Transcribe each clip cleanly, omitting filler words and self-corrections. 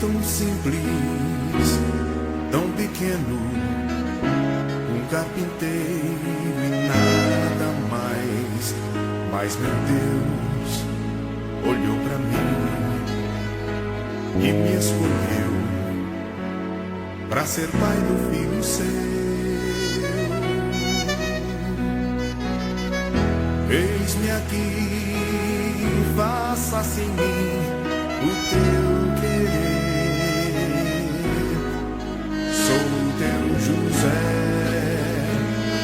tão simples, tão pequeno, um carpinteiro e nada mais. Mas meu Deus olhou pra mim e me escolheu pra ser pai do filho seu. Eis-me aqui, faça-se em mim o teu querer. Sou o teu José,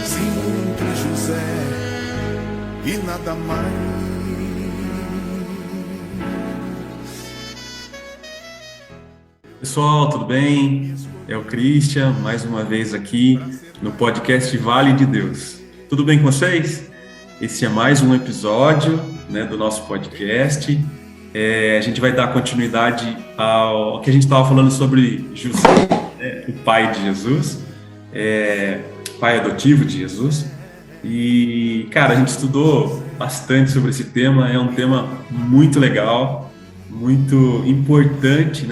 simples José, e nada mais. Pessoal, tudo bem? É o Christian, mais uma vez aqui no podcast Vale de Deus. Tudo bem com vocês? Esse é mais um episódio, do nosso podcast. A gente vai dar continuidade ao que a gente estava falando sobre José, o pai de Jesus, pai adotivo de Jesus. E, cara, a gente estudou bastante sobre esse tema. É um tema muito legal, muito importante,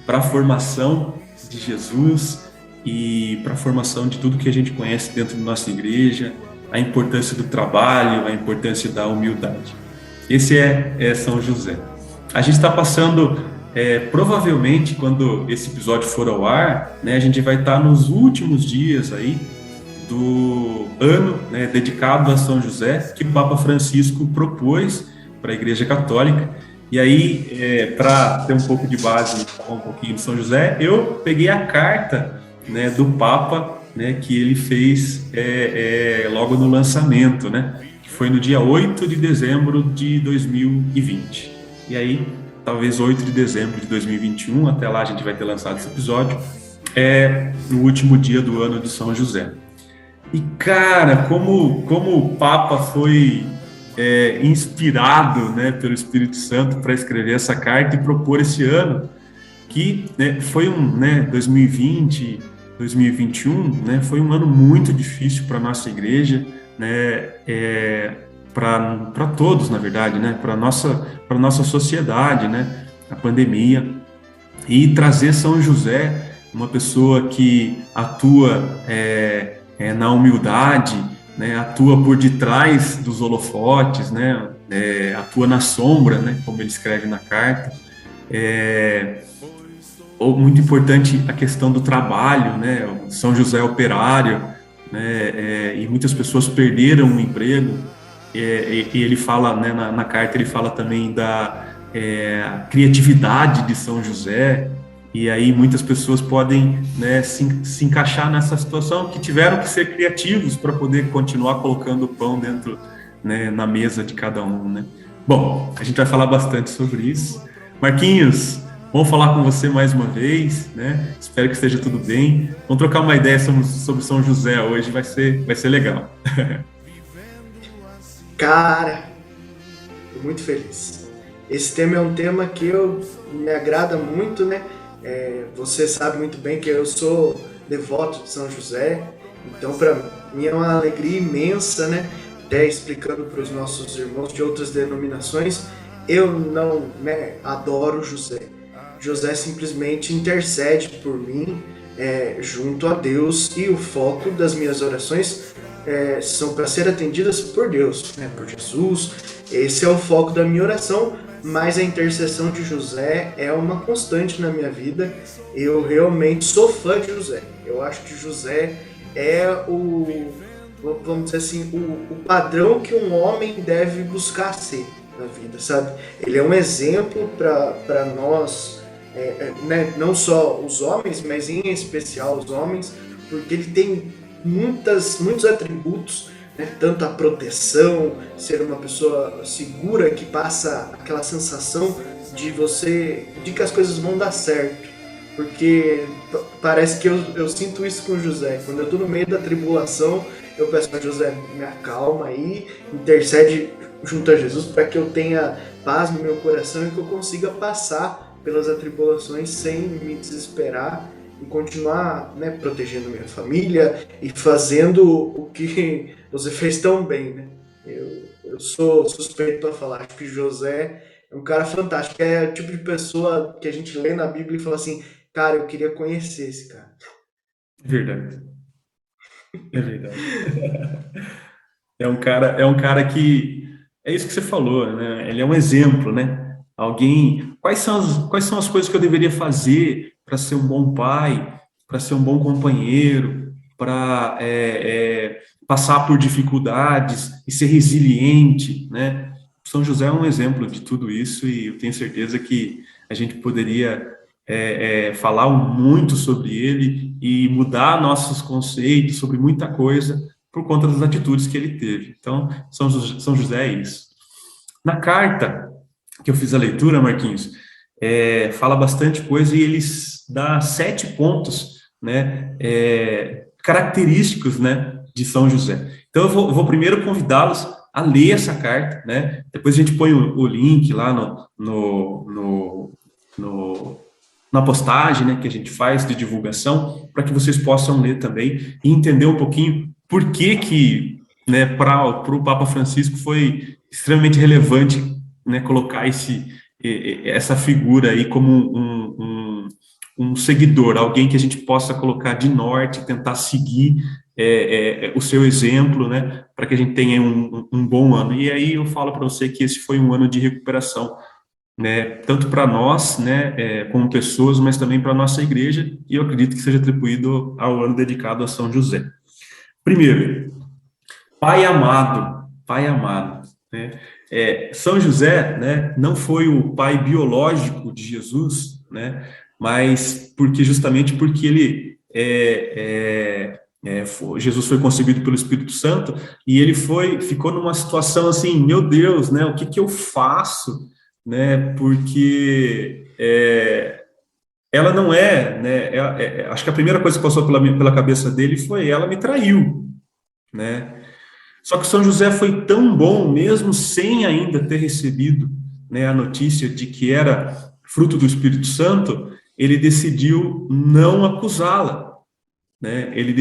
para a formação de Jesus e para a formação de tudo que a gente conhece dentro da nossa igreja, a importância do trabalho, a importância da humildade. Esse é São José. A gente está passando, provavelmente, quando esse episódio for ao ar, a gente vai estar nos últimos dias aí do ano, dedicado a São José, que o Papa Francisco propôs para a Igreja Católica. E aí, para ter um pouco de base, falar um pouquinho de São José, eu peguei a carta, do Papa, que ele fez logo no lançamento, que foi no dia 8 de dezembro de 2020. E aí, talvez 8 de dezembro de 2021, até lá a gente vai ter lançado esse episódio, no último dia do ano de São José. E, cara, como o Papa foi inspirado, pelo Espírito Santo para escrever essa carta e propor esse ano, que foi 2020, 2021, foi um ano muito difícil para a nossa igreja, para todos, na verdade, para a nossa sociedade, a pandemia, e trazer São José, uma pessoa que atua na humildade, atua por detrás dos holofotes, atua na sombra, como ele escreve na carta. Muito importante a questão do trabalho, São José operário, e muitas pessoas perderam o emprego, e ele fala, na carta ele fala também da criatividade de São José, e aí muitas pessoas podem se encaixar nessa situação, que tiveram que ser criativos para poder continuar colocando o pão dentro, na mesa de cada um, Bom, a gente vai falar bastante sobre isso. Marquinhos, vamos falar com você mais uma vez, Espero que esteja tudo bem. Vamos trocar uma ideia sobre São José hoje, vai ser legal. Cara, tô muito feliz. Esse tema é um tema que me agrada muito, você sabe muito bem que eu sou devoto de São José, então para mim é uma alegria imensa, até explicando para os nossos irmãos de outras denominações, eu não adoro José. José simplesmente intercede por mim junto a Deus, e o foco das minhas orações são para ser atendidas por Deus, por Jesus. Esse é o foco da minha oração, mas a intercessão de José é uma constante na minha vida. Eu realmente sou fã de José. Eu acho que José é vamos dizer assim, o padrão que um homem deve buscar ser na vida, sabe? Ele é um exemplo para nós, não só os homens, mas em especial os homens, porque ele tem muitos atributos, tanto a proteção, ser uma pessoa segura, que passa aquela sensação de que as coisas vão dar certo, porque parece que eu sinto isso com José. Quando eu estou no meio da tribulação, eu peço a José, me acalma aí, intercede junto a Jesus para que eu tenha paz no meu coração e que eu consiga passar pelas atribulações sem me desesperar e continuar protegendo minha família e fazendo o que você fez tão bem. Eu sou suspeito para falar, acho que José É um cara fantástico. É o tipo de pessoa que a gente lê na Bíblia e fala assim, cara, eu queria conhecer esse cara. É verdade, é verdade. É um cara que é isso que você falou, né? Ele é um exemplo, né? Alguém, quais são as coisas que eu deveria fazer para ser um bom pai, para ser um bom companheiro, para passar por dificuldades e ser resiliente, né? São José é um exemplo de tudo isso e eu tenho certeza que a gente poderia falar muito sobre ele e mudar nossos conceitos sobre muita coisa por conta das atitudes que ele teve. Então, São José é isso. Na carta que eu fiz a leitura, Marquinhos, fala bastante coisa e eles dá 7 pontos, né, característicos, né, de São José. Então, eu vou primeiro convidá-los a ler essa carta, né? Depois a gente põe o link lá no na postagem, né, que a gente faz de divulgação, para que vocês possam ler também e entender um pouquinho por que né, para o Papa Francisco foi extremamente relevante, né, colocar essa figura aí como um seguidor, alguém que a gente possa colocar de norte, tentar seguir o seu exemplo, né, para que a gente tenha um bom ano. E aí eu falo para você que esse foi um ano de recuperação, né, tanto para nós, né, como pessoas, mas também para a nossa igreja, e eu acredito que seja atribuído ao ano dedicado a São José. Primeiro, pai amado, né? São José, né, não foi o pai biológico de Jesus, né, mas justamente porque ele Jesus foi concebido pelo Espírito Santo e ele ficou numa situação assim, meu Deus, né, o que eu faço, né, porque ela não né, acho que a primeira coisa que passou pela cabeça dele foi ela me traiu, né. Só que São José foi tão bom, mesmo sem ainda ter recebido, né, a notícia de que era fruto do Espírito Santo, ele decidiu não acusá-la, né? Ele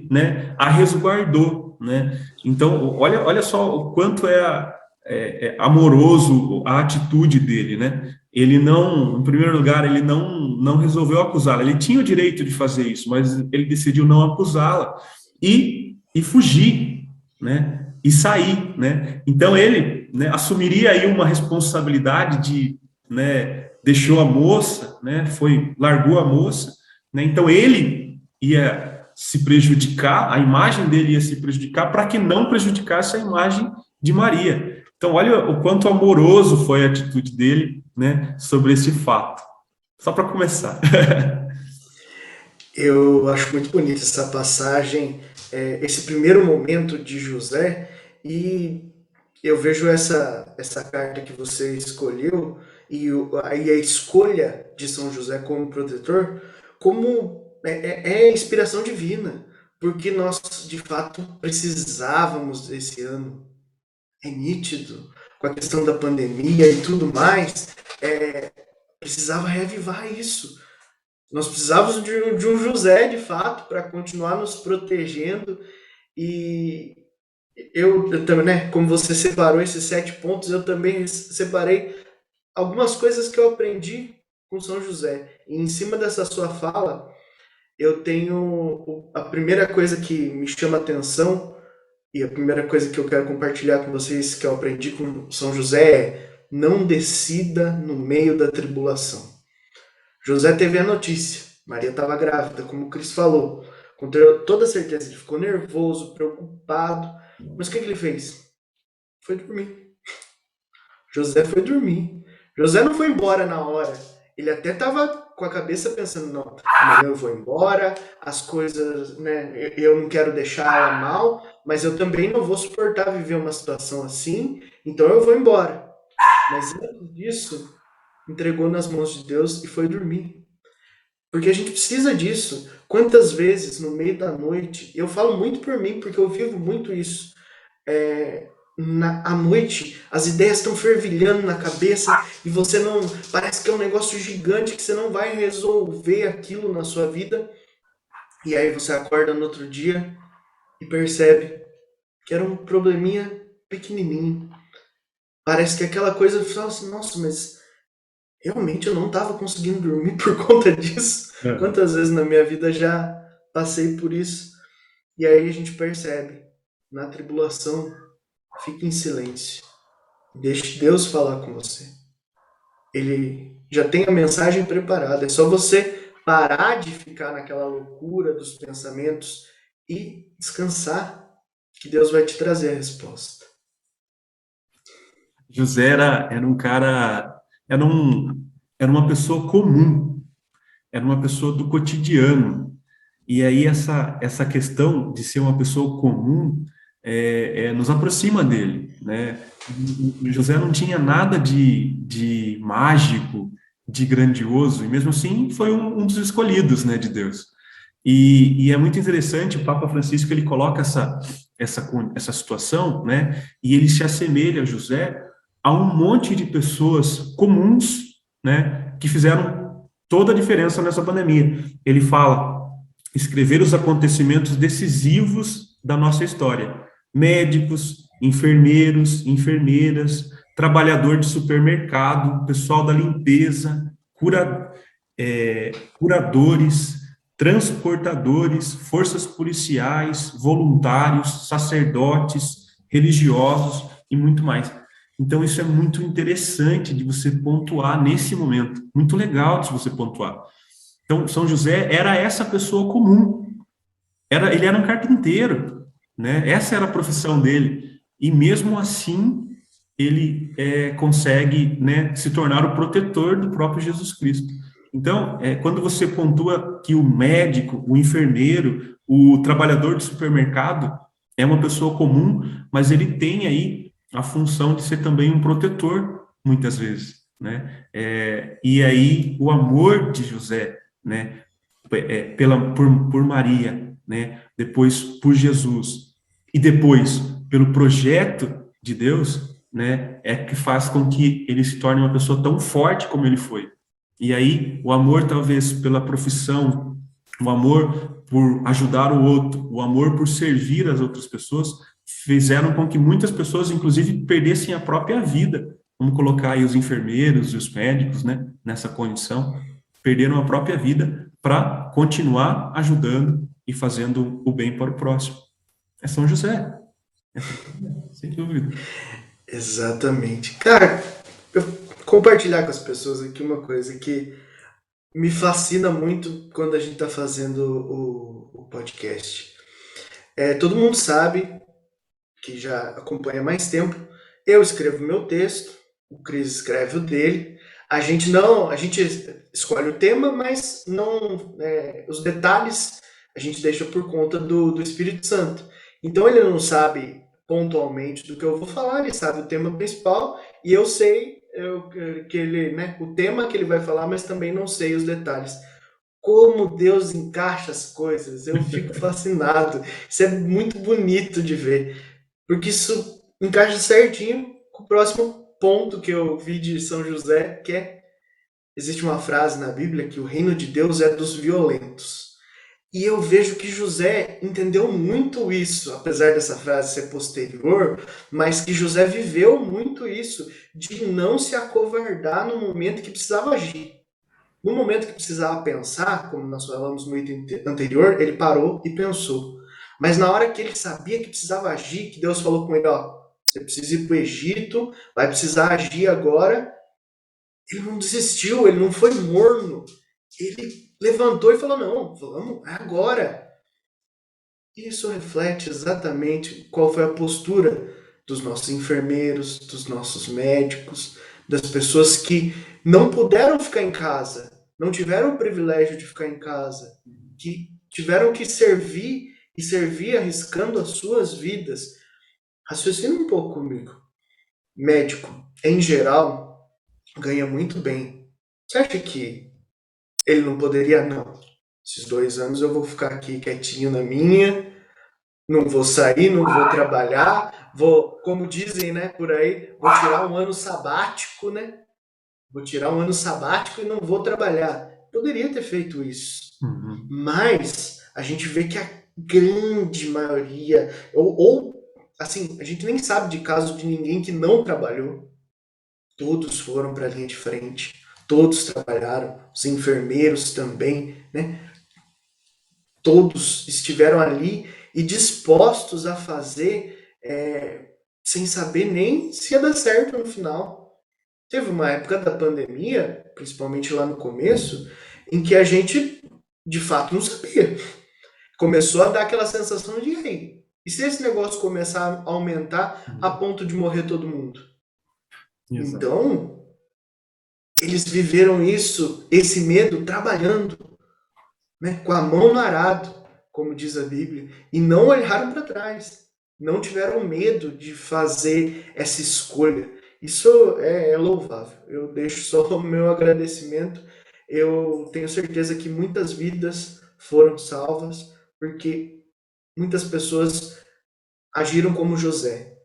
né, a resguardou, né? Então, olha só o quanto é amoroso a atitude dele, né? Ele não, em primeiro lugar, ele não resolveu acusá-la. Ele tinha o direito de fazer isso, mas ele decidiu não acusá-la e fugir, né? E sair, né? Então ele, né, assumiria aí uma responsabilidade né, deixou a moça, né? Largou a moça, né? Então ele ia se prejudicar, a imagem dele ia se prejudicar para que não prejudicasse a imagem de Maria. Então olha o quanto amoroso foi a atitude dele, né, sobre esse fato. Só para começar. Eu acho muito bonita essa passagem, esse primeiro momento de José, e eu vejo essa carta que você escolheu aí a escolha de São José como protetor como inspiração divina, porque nós de fato precisávamos desse ano. É nítido, com a questão da pandemia e tudo mais, precisava reavivar isso. Nós precisávamos de um José, de fato, para continuar nos protegendo. E eu também, né, como você separou esses 7 pontos, eu também separei algumas coisas que eu aprendi com São José. E em cima dessa sua fala, eu tenho a primeira coisa que me chama a atenção e a primeira coisa que eu quero compartilhar com vocês que eu aprendi com São José é: não decida no meio da tribulação. José teve a notícia, Maria estava grávida, como o Cris falou. Com toda certeza, ele ficou nervoso, preocupado. Mas o que ele fez? Foi dormir. José foi dormir. José não foi embora na hora. Ele até estava com a cabeça pensando: não, amanhã eu vou embora, as coisas, né, eu não quero deixar ela mal, mas eu também não vou suportar viver uma situação assim, então eu vou embora. Mas antes disso, entregou nas mãos de Deus e foi dormir. Porque a gente precisa disso. Quantas vezes no meio da noite, eu falo muito por mim, porque eu vivo muito isso. À noite, as ideias estão fervilhando na cabeça e você não. Parece que é um negócio gigante que você não vai resolver aquilo na sua vida. E aí você acorda no outro dia e percebe que era um probleminha pequenininho. Parece que aquela coisa, eu falo assim, nossa, mas realmente eu não estava conseguindo dormir por conta disso. Quantas vezes na minha vida já passei por isso? E aí a gente percebe, na tribulação, fique em silêncio. Deixe Deus falar com você. Ele já tem a mensagem preparada. É só você parar de ficar naquela loucura dos pensamentos e descansar, que Deus vai te trazer a resposta. José era um cara, era uma pessoa comum, era uma pessoa do cotidiano. E aí essa questão de ser uma pessoa comum nos aproxima dele, né? O José não tinha nada de mágico, de grandioso, e mesmo assim foi um dos escolhidos, né, de Deus. E é muito interessante, o Papa Francisco, ele coloca essa situação, né, e ele se assemelha a José a um monte de pessoas comuns, né, que fizeram toda a diferença nessa pandemia. Ele fala, escrever os acontecimentos decisivos da nossa história. Médicos, enfermeiros, enfermeiras, trabalhador de supermercado, pessoal da limpeza, curadores, transportadores, forças policiais, voluntários, sacerdotes, religiosos e muito mais. Então, isso é muito interessante de você pontuar nesse momento. Muito legal de você pontuar. Então, São José era essa pessoa comum. Ele era um carpinteiro, né? Essa era a profissão dele. E mesmo assim, ele consegue, né, se tornar o protetor do próprio Jesus Cristo. Então, quando você pontua que o médico, o enfermeiro, o trabalhador de supermercado é uma pessoa comum, mas ele tem aí a função de ser também um protetor, muitas vezes, né? E aí, o amor de José, né, por Maria, né, depois por Jesus, e depois pelo projeto de Deus, né, é que faz com que ele se torne uma pessoa tão forte como ele foi. E aí, o amor talvez pela profissão, o amor por ajudar o outro, o amor por servir as outras pessoas, fizeram com que muitas pessoas, inclusive, perdessem a própria vida. Vamos colocar aí os enfermeiros e os médicos, né, nessa condição, perderam a própria vida para continuar ajudando e fazendo o bem para o próximo. É São José. Sem dúvida. Exatamente. Cara, eu compartilhar com as pessoas aqui uma coisa que me fascina muito quando a gente está fazendo o podcast. Todo mundo sabe, que já acompanha mais tempo, eu escrevo meu texto, o Cris escreve o dele, a gente escolhe o tema, mas não os detalhes a gente deixa por conta do Espírito Santo. Então ele não sabe pontualmente do que eu vou falar, ele sabe o tema principal e eu sei que ele, né, o tema que ele vai falar, mas também não sei os detalhes. Como Deus encaixa as coisas, eu fico fascinado. Isso é muito bonito de ver, porque isso encaixa certinho com o próximo ponto que eu vi de São José, que existe uma frase na Bíblia que o reino de Deus é dos violentos. E eu vejo que José entendeu muito isso, apesar dessa frase ser posterior, mas que José viveu muito isso, de não se acovardar no momento que precisava agir. No momento que precisava pensar, como nós falamos no item anterior, ele parou e pensou. Mas na hora que ele sabia que precisava agir, que Deus falou com ele, você precisa ir para o Egito, vai precisar agir agora, ele não desistiu, ele não foi morno. Ele levantou e falou, não, vamos, é agora. Isso reflete exatamente qual foi a postura dos nossos enfermeiros, dos nossos médicos, das pessoas que não puderam ficar em casa, não tiveram o privilégio de ficar em casa, que tiveram que servir e servir arriscando as suas vidas. Raciocina um pouco comigo. Médico, em geral, ganha muito bem. Você acha que ele não poderia? Não. Esses 2 anos eu vou ficar aqui quietinho na minha, não vou sair, não vou trabalhar, vou, como dizem, né, por aí, vou tirar um ano sabático, né? Vou tirar um ano sabático e não vou trabalhar. Poderia ter feito isso. Uhum. Mas a gente vê que a grande maioria, ou assim, a gente nem sabe de caso de ninguém que não trabalhou. todos foram para a linha de frente, todos trabalharam, os enfermeiros também, né? Todos estiveram ali e dispostos a fazer sem saber nem se ia dar certo no final. Teve uma época da pandemia, principalmente lá no começo, em que a gente de fato não sabia. Começou a dar aquela sensação de aí. E se esse negócio começar a aumentar a ponto de morrer todo mundo? Exato. Então, eles viveram isso, esse medo, trabalhando, né, com a mão no arado, como diz a Bíblia, e não olharam para trás, não tiveram medo de fazer essa escolha. Isso é louvável. Eu deixo só o meu agradecimento. Eu tenho certeza que muitas vidas foram salvas, porque muitas pessoas agiram como José.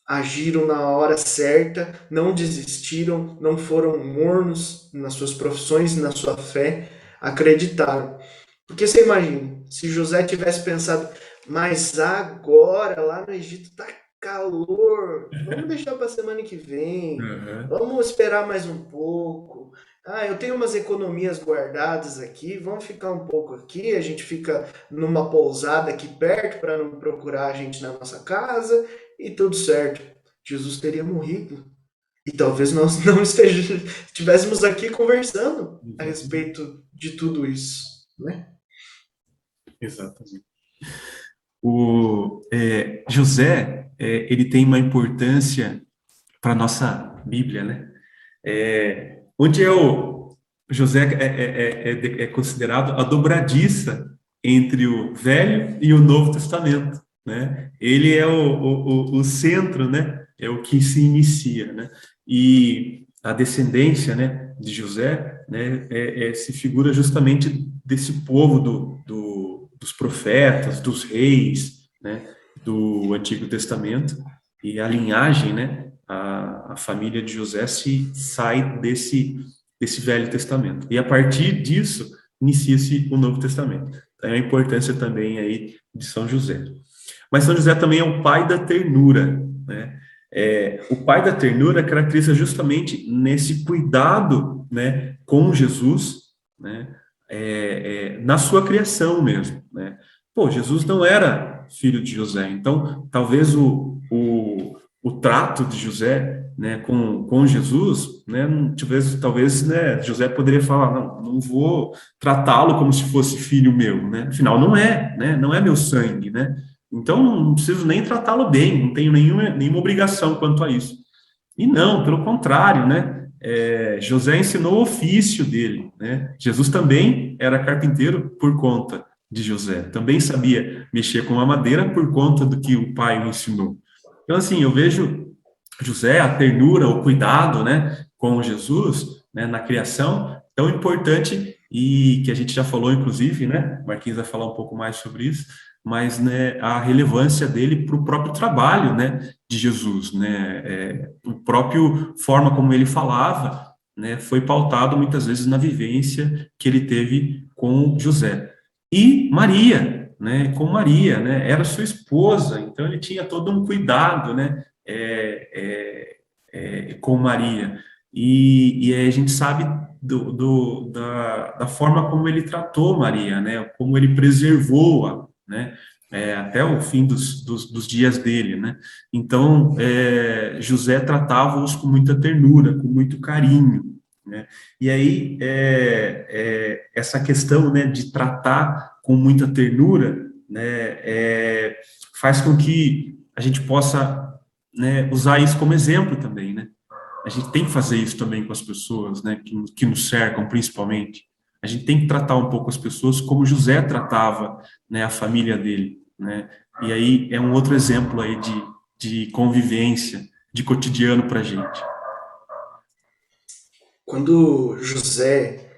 Agiram na hora certa, não desistiram, não foram mornos nas suas profissões, na sua fé, acreditaram. Porque você imagina, se José tivesse pensado, mas agora lá no Egito tá calor, vamos deixar para a semana que vem, vamos esperar mais um pouco. Eu tenho umas economias guardadas aqui, vamos ficar um pouco aqui, a gente fica numa pousada aqui perto para não procurar a gente na nossa casa e tudo certo. Jesus teria morrido. E talvez nós não estivéssemos aqui conversando a respeito de tudo isso, né? Exatamente. José, ele tem uma importância para a nossa Bíblia, né? Onde José é considerado a dobradiça entre o Velho e o Novo Testamento, né? Ele é o centro, né? É o que se inicia, né? E a descendência, né, de José, né, se figura justamente desse povo dos profetas, dos reis, né, do Antigo Testamento, e a linhagem, né, a família de José sai desse Velho Testamento. E a partir disso, inicia-se o Novo Testamento. Então, é a importância também aí de São José. Mas São José também é o pai da ternura, né? O pai da ternura caracteriza justamente nesse cuidado, né, com Jesus, né, na sua criação mesmo, né? Jesus não era filho de José, então talvez o trato de José, né, com Jesus, né, talvez, né, José poderia falar, não vou tratá-lo como se fosse filho meu, né? Afinal não é, né? Não é meu sangue, né? Então, não preciso nem tratá-lo bem, não tenho nenhuma obrigação quanto a isso. E não, pelo contrário, né? José ensinou o ofício dele, né? Jesus também era carpinteiro por conta de José, também sabia mexer com a madeira por conta do que o pai o ensinou. Então, assim, eu vejo José, a ternura, o cuidado, né, com Jesus, né, na criação, tão importante, e que a gente já falou, inclusive, né? Marquinhos vai falar um pouco mais sobre isso, mas, né, a relevância dele para o próprio trabalho, né, de Jesus, né, o próprio forma como ele falava, né, foi pautado muitas vezes na vivência que ele teve com José. E Maria, né, com Maria, né, era sua esposa, então ele tinha todo um cuidado, né, com Maria. E a gente sabe da forma como ele tratou Maria, né, como ele preservou-a, né, até o fim dos dias dele, né? Então, José tratava-os com muita ternura, com muito carinho, né? E aí, essa questão, né, de tratar com muita ternura, né, faz com que a gente possa, né, usar isso como exemplo também, né? A gente tem que fazer isso também com as pessoas, né, que nos cercam, principalmente. A gente tem que tratar um pouco as pessoas como José tratava, né, a família dele, né? E aí é um outro exemplo aí de convivência, de cotidiano para a gente. Quando José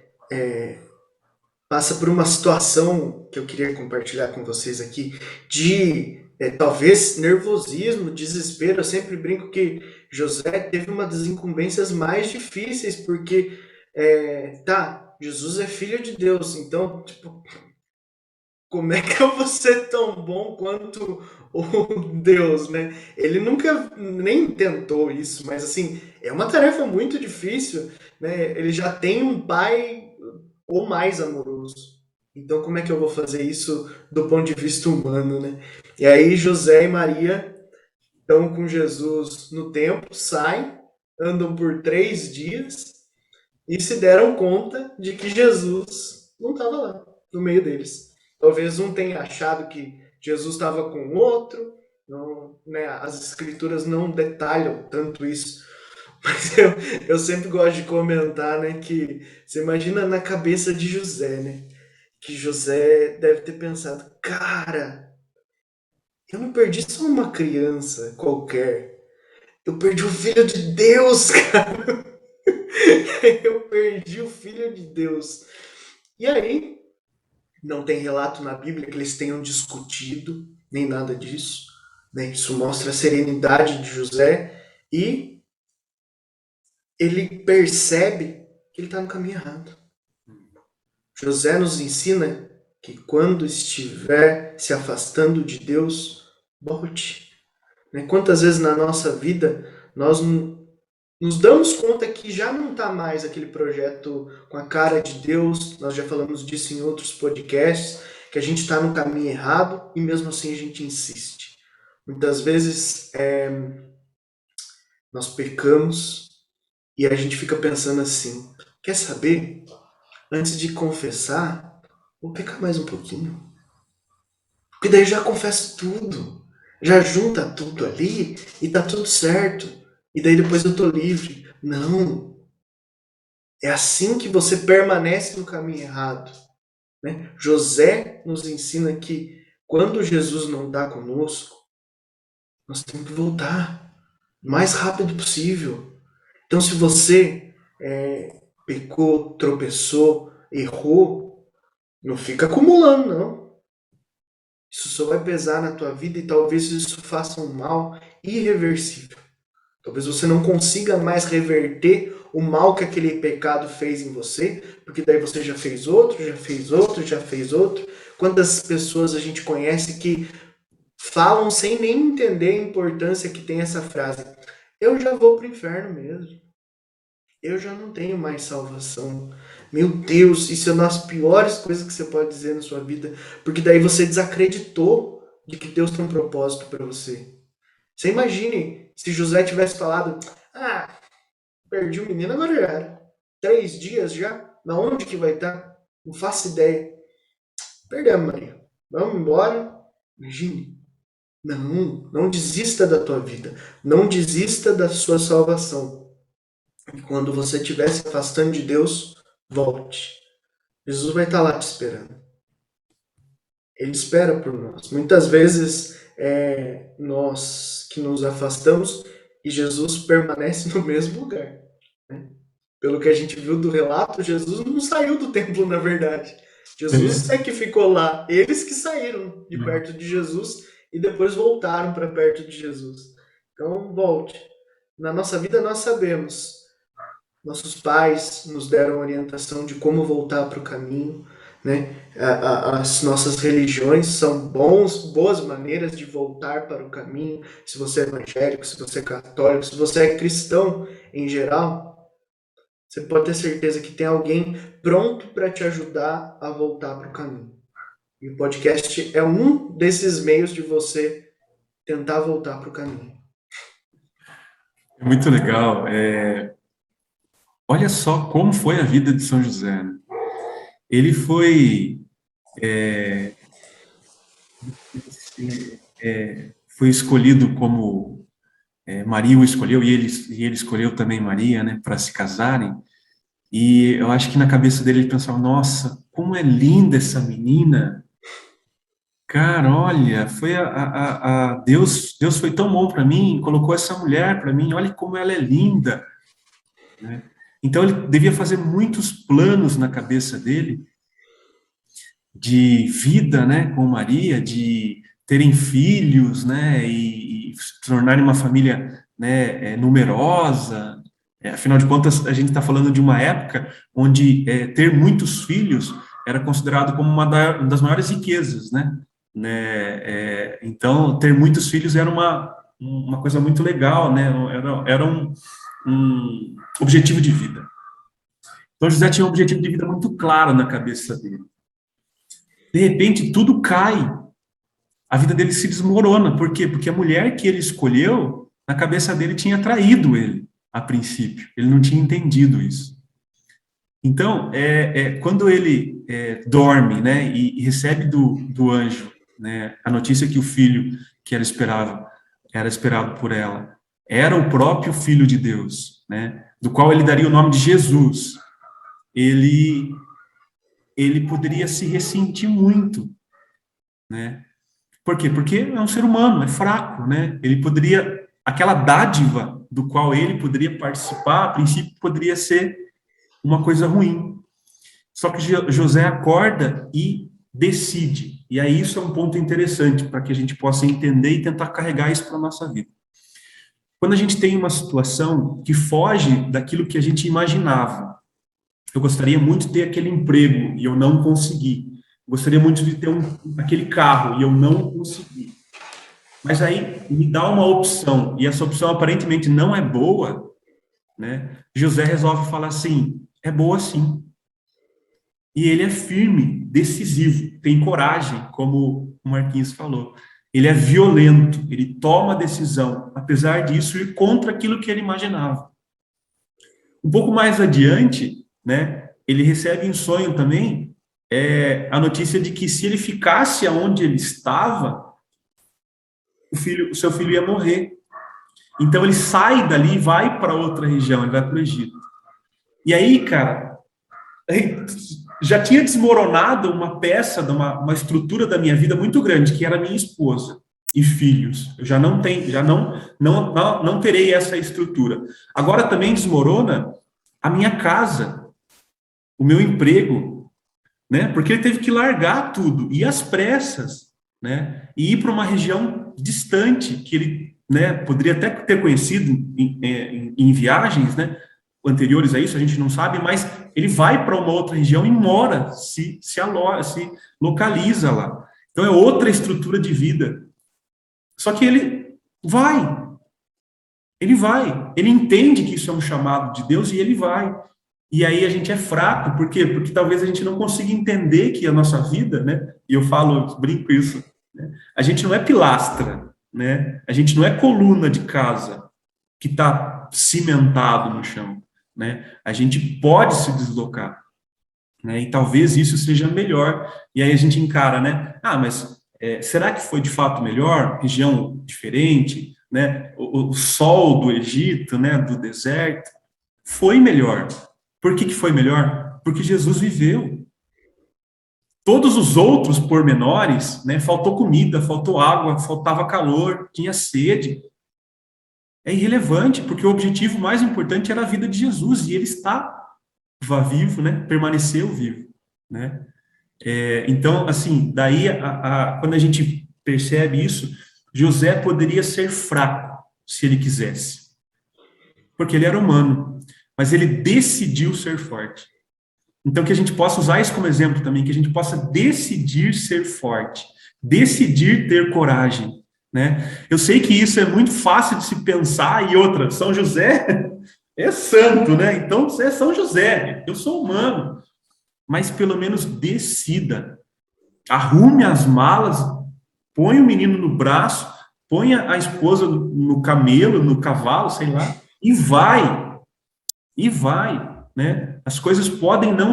passa por uma situação que eu queria compartilhar com vocês aqui, de talvez nervosismo, desespero, eu sempre brinco que José teve uma das incumbências mais difíceis, porque Jesus é filho de Deus, então, tipo, como é que eu vou ser tão bom quanto o Deus, né? Ele nunca nem tentou isso, mas assim, é uma tarefa muito difícil, né? Ele já tem um pai ou mais amoroso. Então, como é que eu vou fazer isso do ponto de vista humano, né? E aí, José e Maria estão com Jesus no templo, saem, andam por 3 dias e se deram conta de que Jesus não estava lá, no meio deles. Talvez um tenha achado que Jesus estava com outro, não, né, as escrituras não detalham tanto isso, mas eu sempre gosto de comentar, né, que você imagina na cabeça de José, né, que José deve ter pensado, cara, eu não perdi só uma criança qualquer, eu perdi o filho de Deus, cara. Eu perdi o filho de Deus. E aí, não tem relato na Bíblia que eles tenham discutido, nem nada disso. Né? Isso mostra a serenidade de José e ele percebe que ele está no caminho errado. José nos ensina que quando estiver se afastando de Deus, volte. Né? Quantas vezes na nossa vida nós nos damos conta que já não está mais aquele projeto com a cara de Deus, nós já falamos disso em outros podcasts, que a gente está no caminho errado e mesmo assim a gente insiste. Muitas vezes nós pecamos e a gente fica pensando assim, quer saber? Antes de confessar, vou pecar mais um pouquinho. Porque daí já confesso tudo, já junta tudo ali e tá tudo certo. E daí depois eu tô livre. Não. É assim que você permanece no caminho errado. Né? José nos ensina que quando Jesus não está conosco, nós temos que voltar o mais rápido possível. Então, se você pecou, tropeçou, errou, não fica acumulando, não. Isso só vai pesar na tua vida e talvez isso faça um mal irreversível. Talvez você não consiga mais reverter o mal que aquele pecado fez em você, porque daí você já fez outro, já fez outro, já fez outro. Quantas pessoas a gente conhece que falam sem nem entender a importância que tem essa frase? Eu já vou para o inferno mesmo. Eu já não tenho mais salvação. Meu Deus, isso é uma das piores coisas que você pode dizer na sua vida, porque daí você desacreditou de que Deus tem um propósito para você. Você imagine se José tivesse falado, perdi o menino, agora já era. 3 dias já? Na onde que vai estar? Não faço ideia. Perdemos, Maria. Vamos embora. Imagine. Não desista da tua vida. Não desista da sua salvação. E quando você estiver se afastando de Deus, volte. Jesus vai estar lá te esperando. Ele espera por nós. Muitas vezes nós que nos afastamos e Jesus permanece no mesmo lugar. Né? Pelo que a gente viu do relato, Jesus não saiu do templo, na verdade. Jesus é que ficou lá. Eles que saíram de perto de Jesus e depois voltaram para perto de Jesus. Então, volte. Na nossa vida nós sabemos. Nossos pais nos deram orientação de como voltar para o caminho. Né? As nossas religiões são boas maneiras de voltar para o caminho. Se você é evangélico, se você é católico, se você é cristão em geral, você pode ter certeza que tem alguém pronto para te ajudar a voltar para o caminho. E o podcast é um desses meios de você tentar voltar para o caminho. É muito legal. Olha só como foi a vida de São José. Né? Ele foi escolhido como Maria o escolheu, e ele escolheu também Maria, né, para se casarem. E eu acho que na cabeça dele ele pensava, nossa, como é linda essa menina. Cara, olha, foi Deus foi tão bom para mim, colocou essa mulher para mim, olha como ela é linda. Né? Então ele devia fazer muitos planos na cabeça dele, de vida, né, com Maria, de terem filhos, né, e se tornarem uma família, né, numerosa. Afinal de contas, a gente está falando de uma época onde ter muitos filhos era considerado como uma das maiores riquezas, né? Então, ter muitos filhos era uma coisa muito legal, né? Era um objetivo de vida. Então, José tinha um objetivo de vida muito claro na cabeça dele. De repente, tudo cai. A vida dele se desmorona. Por quê? Porque a mulher que ele escolheu, na cabeça dele, tinha traído ele, a princípio. Ele não tinha entendido isso. Então, quando ele dorme, né, e recebe do anjo, né, a notícia que o filho que era esperado por ela, era o próprio Filho de Deus, né, do qual ele daria o nome de Jesus, ele poderia se ressentir muito, né? Por quê? Porque é um ser humano, é fraco, né? Ele poderia, aquela dádiva do qual ele poderia participar, a princípio poderia ser uma coisa ruim. Só que José acorda e decide. E aí isso é um ponto interessante para que a gente possa entender e tentar carregar isso para a nossa vida. Quando a gente tem uma situação que foge daquilo que a gente imaginava, eu gostaria muito de ter aquele emprego e eu não consegui. Gostaria muito de ter aquele carro e eu não consegui. Mas aí me dá uma opção, e essa opção aparentemente não é boa, né? José resolve falar assim, é boa sim. E ele é firme, decisivo, tem coragem, como o Marquinhos falou. Ele é violento, ele toma a decisão, apesar disso, ir contra aquilo que ele imaginava. Um pouco mais adiante, né, ele recebe em sonho também a notícia de que se ele ficasse aonde ele estava, o seu filho ia morrer. Então ele sai dali e vai para outra região, ele vai para o Egito. E aí, cara, já tinha desmoronado uma peça, uma estrutura da minha vida muito grande, que era minha esposa e filhos. Eu já não terei essa estrutura. Agora também desmorona a minha casa, o meu emprego, né? Porque ele teve que largar tudo, e às pressas, né? E ir para uma região distante, que ele, né, poderia até ter conhecido em viagens, né, anteriores a isso, a gente não sabe, mas ele vai para uma outra região e mora, se localiza lá. Então é outra estrutura de vida. Só que ele vai, ele entende que isso é um chamado de Deus e ele vai. E aí a gente é fraco, por quê? Porque talvez a gente não consiga entender que a nossa vida, né? E eu brinco isso, né? A gente não é pilastra, né? A gente não é coluna de casa que está cimentado no chão, né? A gente pode se deslocar, né? E talvez isso seja melhor. E aí a gente encara, né? Mas será que foi de fato melhor? Região diferente, né? O sol do Egito, né? Do deserto, foi melhor. Por que foi melhor? Porque Jesus viveu. Todos os outros pormenores, né? Faltou comida, faltou água, faltava calor, tinha sede. É irrelevante, porque o objetivo mais importante era a vida de Jesus, e ele estava vivo, né? Permaneceu vivo, né? Então, assim, daí, quando a gente percebe isso, José poderia ser fraco, se ele quisesse, porque ele era humano, mas ele decidiu ser forte. Então, que a gente possa usar isso como exemplo também, que a gente possa decidir ser forte, decidir ter coragem, né? Eu sei que isso é muito fácil de se pensar, e outra, São José é santo, né? Então, você é São José, eu sou humano, mas pelo menos decida, arrume as malas, põe o menino no braço, põe a esposa no camelo, no cavalo, sei lá, e vai, né? As coisas podem não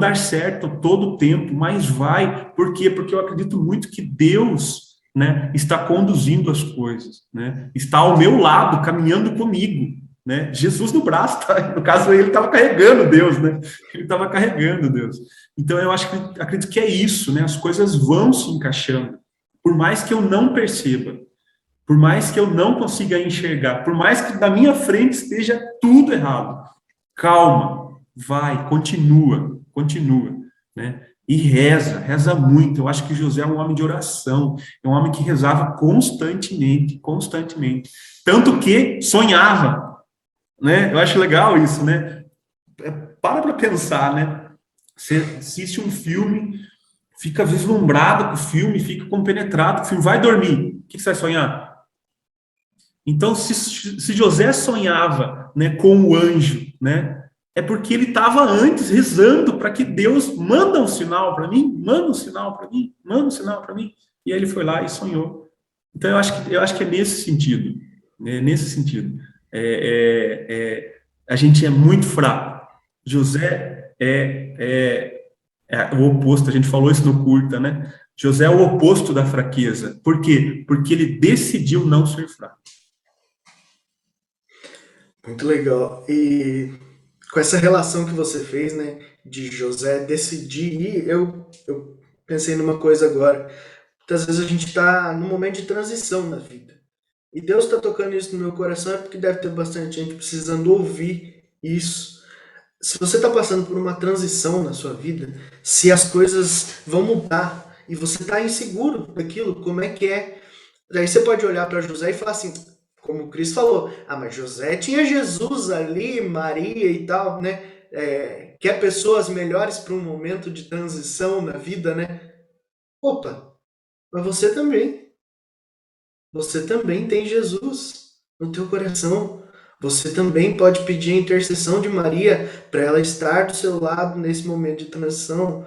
dar certo todo o tempo, mas vai. Por quê? Porque eu acredito muito que Deus, né, está conduzindo as coisas, né? Está ao meu lado, caminhando comigo, né? Jesus no braço, no caso ele estava carregando Deus, né? Ele estava carregando Deus. Então eu acredito que é isso, né? As coisas vão se encaixando, por mais que eu não perceba, por mais que eu não consiga enxergar, por mais que na minha frente esteja tudo errado. Calma, vai, continua, né? E reza muito. Eu acho que José é um homem de oração, é um homem que rezava constantemente. Tanto que sonhava, né? Eu acho legal isso, né? Para pensar, né? Você assiste um filme, fica vislumbrado com o filme, fica compenetrado com o filme, vai dormir. O que você vai sonhar? Então, se José sonhava, né, com o anjo, né, é porque ele estava antes rezando para que Deus manda um sinal para mim, manda um sinal para mim, manda um sinal para mim. E aí ele foi lá e sonhou. Então, eu acho que é nesse sentido. Né, nesse sentido. A gente é muito fraco. José é o oposto, a gente falou isso no curta, né? José é o oposto da fraqueza. Por quê? Porque ele decidiu não ser fraco. Muito legal. E com essa relação que você fez, né, de José decidir ir, eu pensei numa coisa agora. Muitas vezes a gente está num momento de transição na vida. E Deus está tocando isso no meu coração, é porque deve ter bastante gente precisando ouvir isso. Se você está passando por uma transição na sua vida, se as coisas vão mudar e você está inseguro daquilo, como é que é? Daí você pode olhar para José e falar assim, como o Cris falou, mas José tinha Jesus ali, Maria e tal, né? Quer pessoas melhores para um momento de transição na vida, né? Opa, mas você também. Você também tem Jesus no teu coração. Você também pode pedir a intercessão de Maria para ela estar do seu lado nesse momento de transição,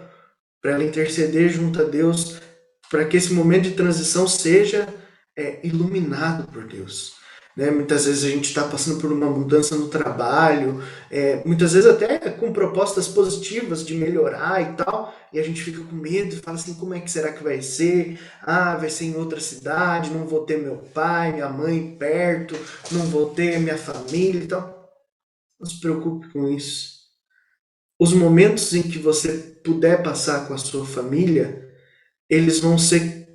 para ela interceder junto a Deus, para que esse momento de transição seja iluminado por Deus. Né? Muitas vezes a gente está passando por uma mudança no trabalho, muitas vezes até com propostas positivas de melhorar e tal, e a gente fica com medo e fala assim, como é que será que vai ser? Vai ser em outra cidade, não vou ter meu pai, minha mãe perto, não vou ter minha família e tal. Não se preocupe com isso. Os momentos em que você puder passar com a sua família, eles vão ser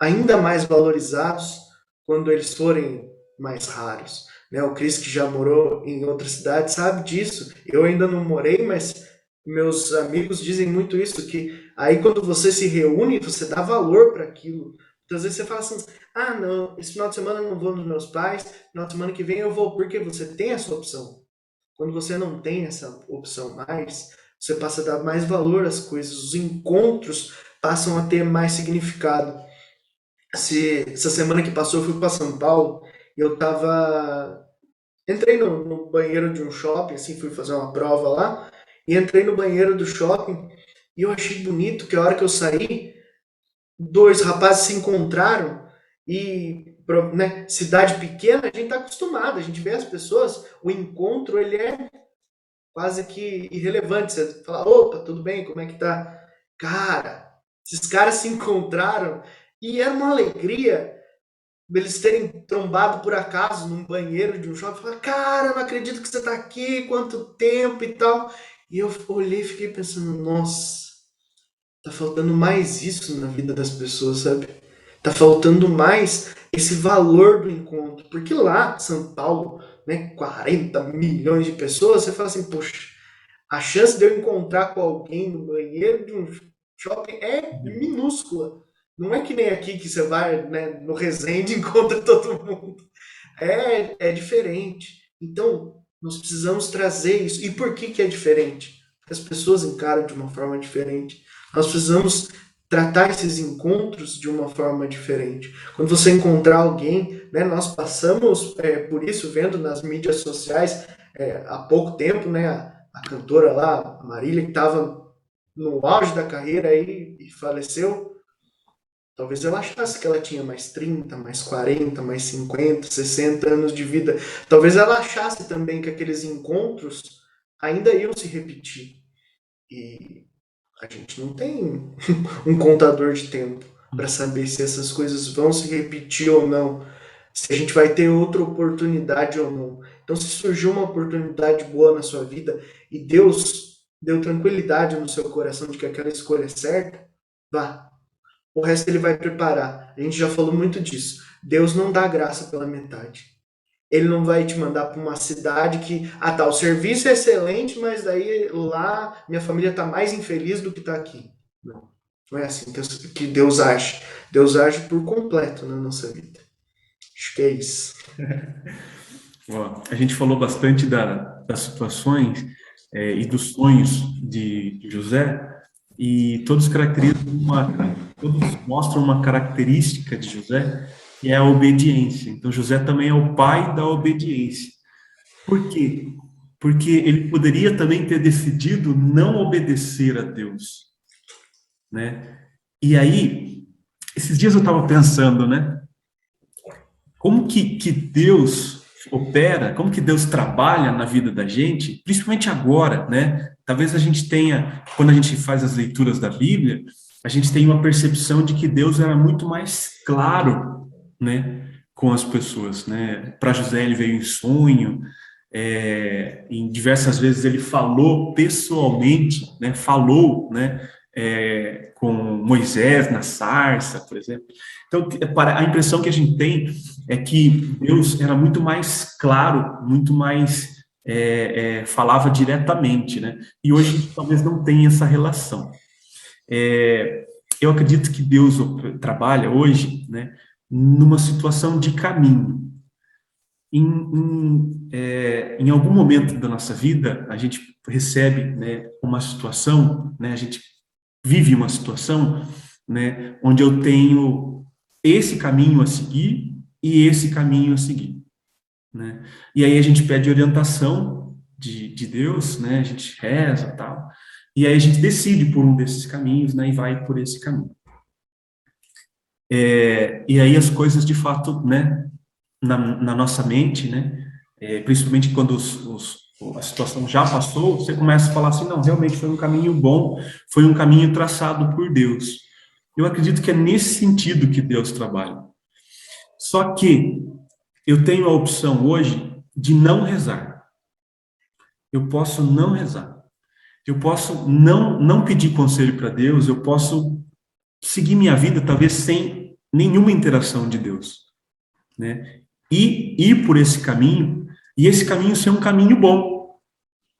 ainda mais valorizados quando eles forem mais raros. Né? O Cris, que já morou em outra cidade, sabe disso. Eu ainda não morei, mas meus amigos dizem muito isso, que aí quando você se reúne, você dá valor para aquilo. Muitas vezes você fala assim, não, esse final de semana eu não vou nos meus pais, final de semana que vem eu vou, porque você tem essa opção. Quando você não tem essa opção mais, você passa a dar mais valor às coisas, os encontros passam a ter mais significado. Essa semana que passou eu fui para São Paulo, eu entrei no banheiro de um shopping, assim, fui fazer uma prova lá, e entrei no banheiro do shopping, e eu achei bonito que a hora que eu saí, 2 rapazes se encontraram, e, né, cidade pequena, a gente tá acostumado, a gente vê as pessoas, o encontro, ele é quase que irrelevante, você fala, opa, tudo bem, como é que tá? Cara, esses caras se encontraram, e era uma alegria, eles terem trombado por acaso num banheiro de um shopping, falar, cara, não acredito que você tá aqui, quanto tempo e tal. E eu olhei e fiquei pensando, nossa, tá faltando mais isso na vida das pessoas, sabe? Tá faltando mais esse valor do encontro. Porque lá, São Paulo, né, 40 milhões de pessoas, você fala assim, poxa, a chance de eu encontrar com alguém no banheiro de um shopping é minúscula. Não é que nem aqui que você vai, né, no Resende e encontra todo mundo. É diferente. Então, nós precisamos trazer isso. E por que é diferente? Porque as pessoas encaram de uma forma diferente. Nós precisamos tratar esses encontros de uma forma diferente. Quando você encontrar alguém, né, nós passamos por isso, vendo nas mídias sociais, há pouco tempo, né, a cantora lá, a Marília, que estava no auge da carreira aí e faleceu. Talvez ela achasse que ela tinha mais 30, mais 40, mais 50, 60 anos de vida. Talvez ela achasse também que aqueles encontros ainda iam se repetir. E a gente não tem um contador de tempo para saber se essas coisas vão se repetir ou não. Se a gente vai ter outra oportunidade ou não. Então, se surgiu uma oportunidade boa na sua vida e Deus deu tranquilidade no seu coração de que aquela escolha é certa, vá. O resto ele vai preparar. A gente já falou muito disso. Deus não dá graça pela metade. Ele não vai te mandar para uma cidade que, o serviço é excelente, mas daí lá minha família está mais infeliz do que está aqui. Não. Não é assim que Deus age. Deus age por completo na nossa vida. Acho que é isso. A gente falou bastante das situações e dos sonhos de José, e todos mostram uma característica de José, que é a obediência. Então, José também é o pai da obediência. Por quê? Porque ele poderia também ter decidido não obedecer a Deus, né? E aí, esses dias eu estava pensando, né? Como que Deus opera, como que Deus trabalha na vida da gente, principalmente agora, né? Talvez a gente tenha, quando a gente faz as leituras da Bíblia, a gente tem uma percepção de que Deus era muito mais claro, né, com as pessoas, né? Para José ele veio em sonho, em diversas vezes ele falou pessoalmente, né? Falou, né? Com Moisés na sarça, por exemplo. Então, a impressão que a gente tem é que Deus era muito mais claro, muito mais falava diretamente, né? E hoje a gente talvez não tenha essa relação. Eu acredito que Deus trabalha hoje, né, numa situação de caminho. Em algum momento da nossa vida, a gente recebe, né, uma situação, né, a gente vive uma situação, né, onde eu tenho esse caminho a seguir e esse caminho a seguir, né? E aí a gente pede orientação de Deus, né? A gente reza e tal, e aí a gente decide por um desses caminhos, né? E vai por esse caminho. E aí as coisas, de fato, né? Na nossa mente, né? Principalmente quando a situação já passou, você começa a falar assim, não, realmente foi um caminho bom, foi um caminho traçado por Deus. Eu acredito que é nesse sentido que Deus trabalha. Só que eu tenho a opção hoje de não rezar. Eu posso não rezar. Eu posso não pedir conselho para Deus, eu posso seguir minha vida, talvez sem nenhuma interação de Deus, né? E ir por esse caminho, e esse caminho ser um caminho bom.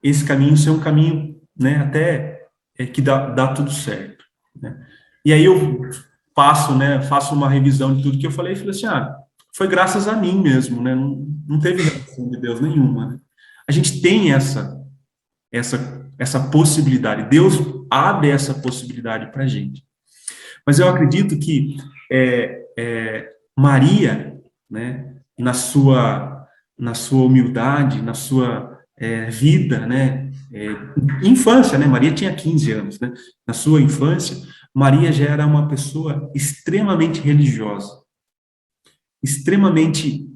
Esse caminho ser um caminho, né, até que dá tudo certo, né? E aí eu faço uma revisão de tudo que eu falei e falei assim, foi graças a mim mesmo, né? Não teve relação de Deus nenhuma, né? A gente tem essa possibilidade. Deus abre essa possibilidade para a gente. Mas eu acredito que Maria, né, na sua humildade, na sua vida, né, infância, né? Maria tinha 15 anos, né? Na sua infância, Maria já era uma pessoa extremamente religiosa, extremamente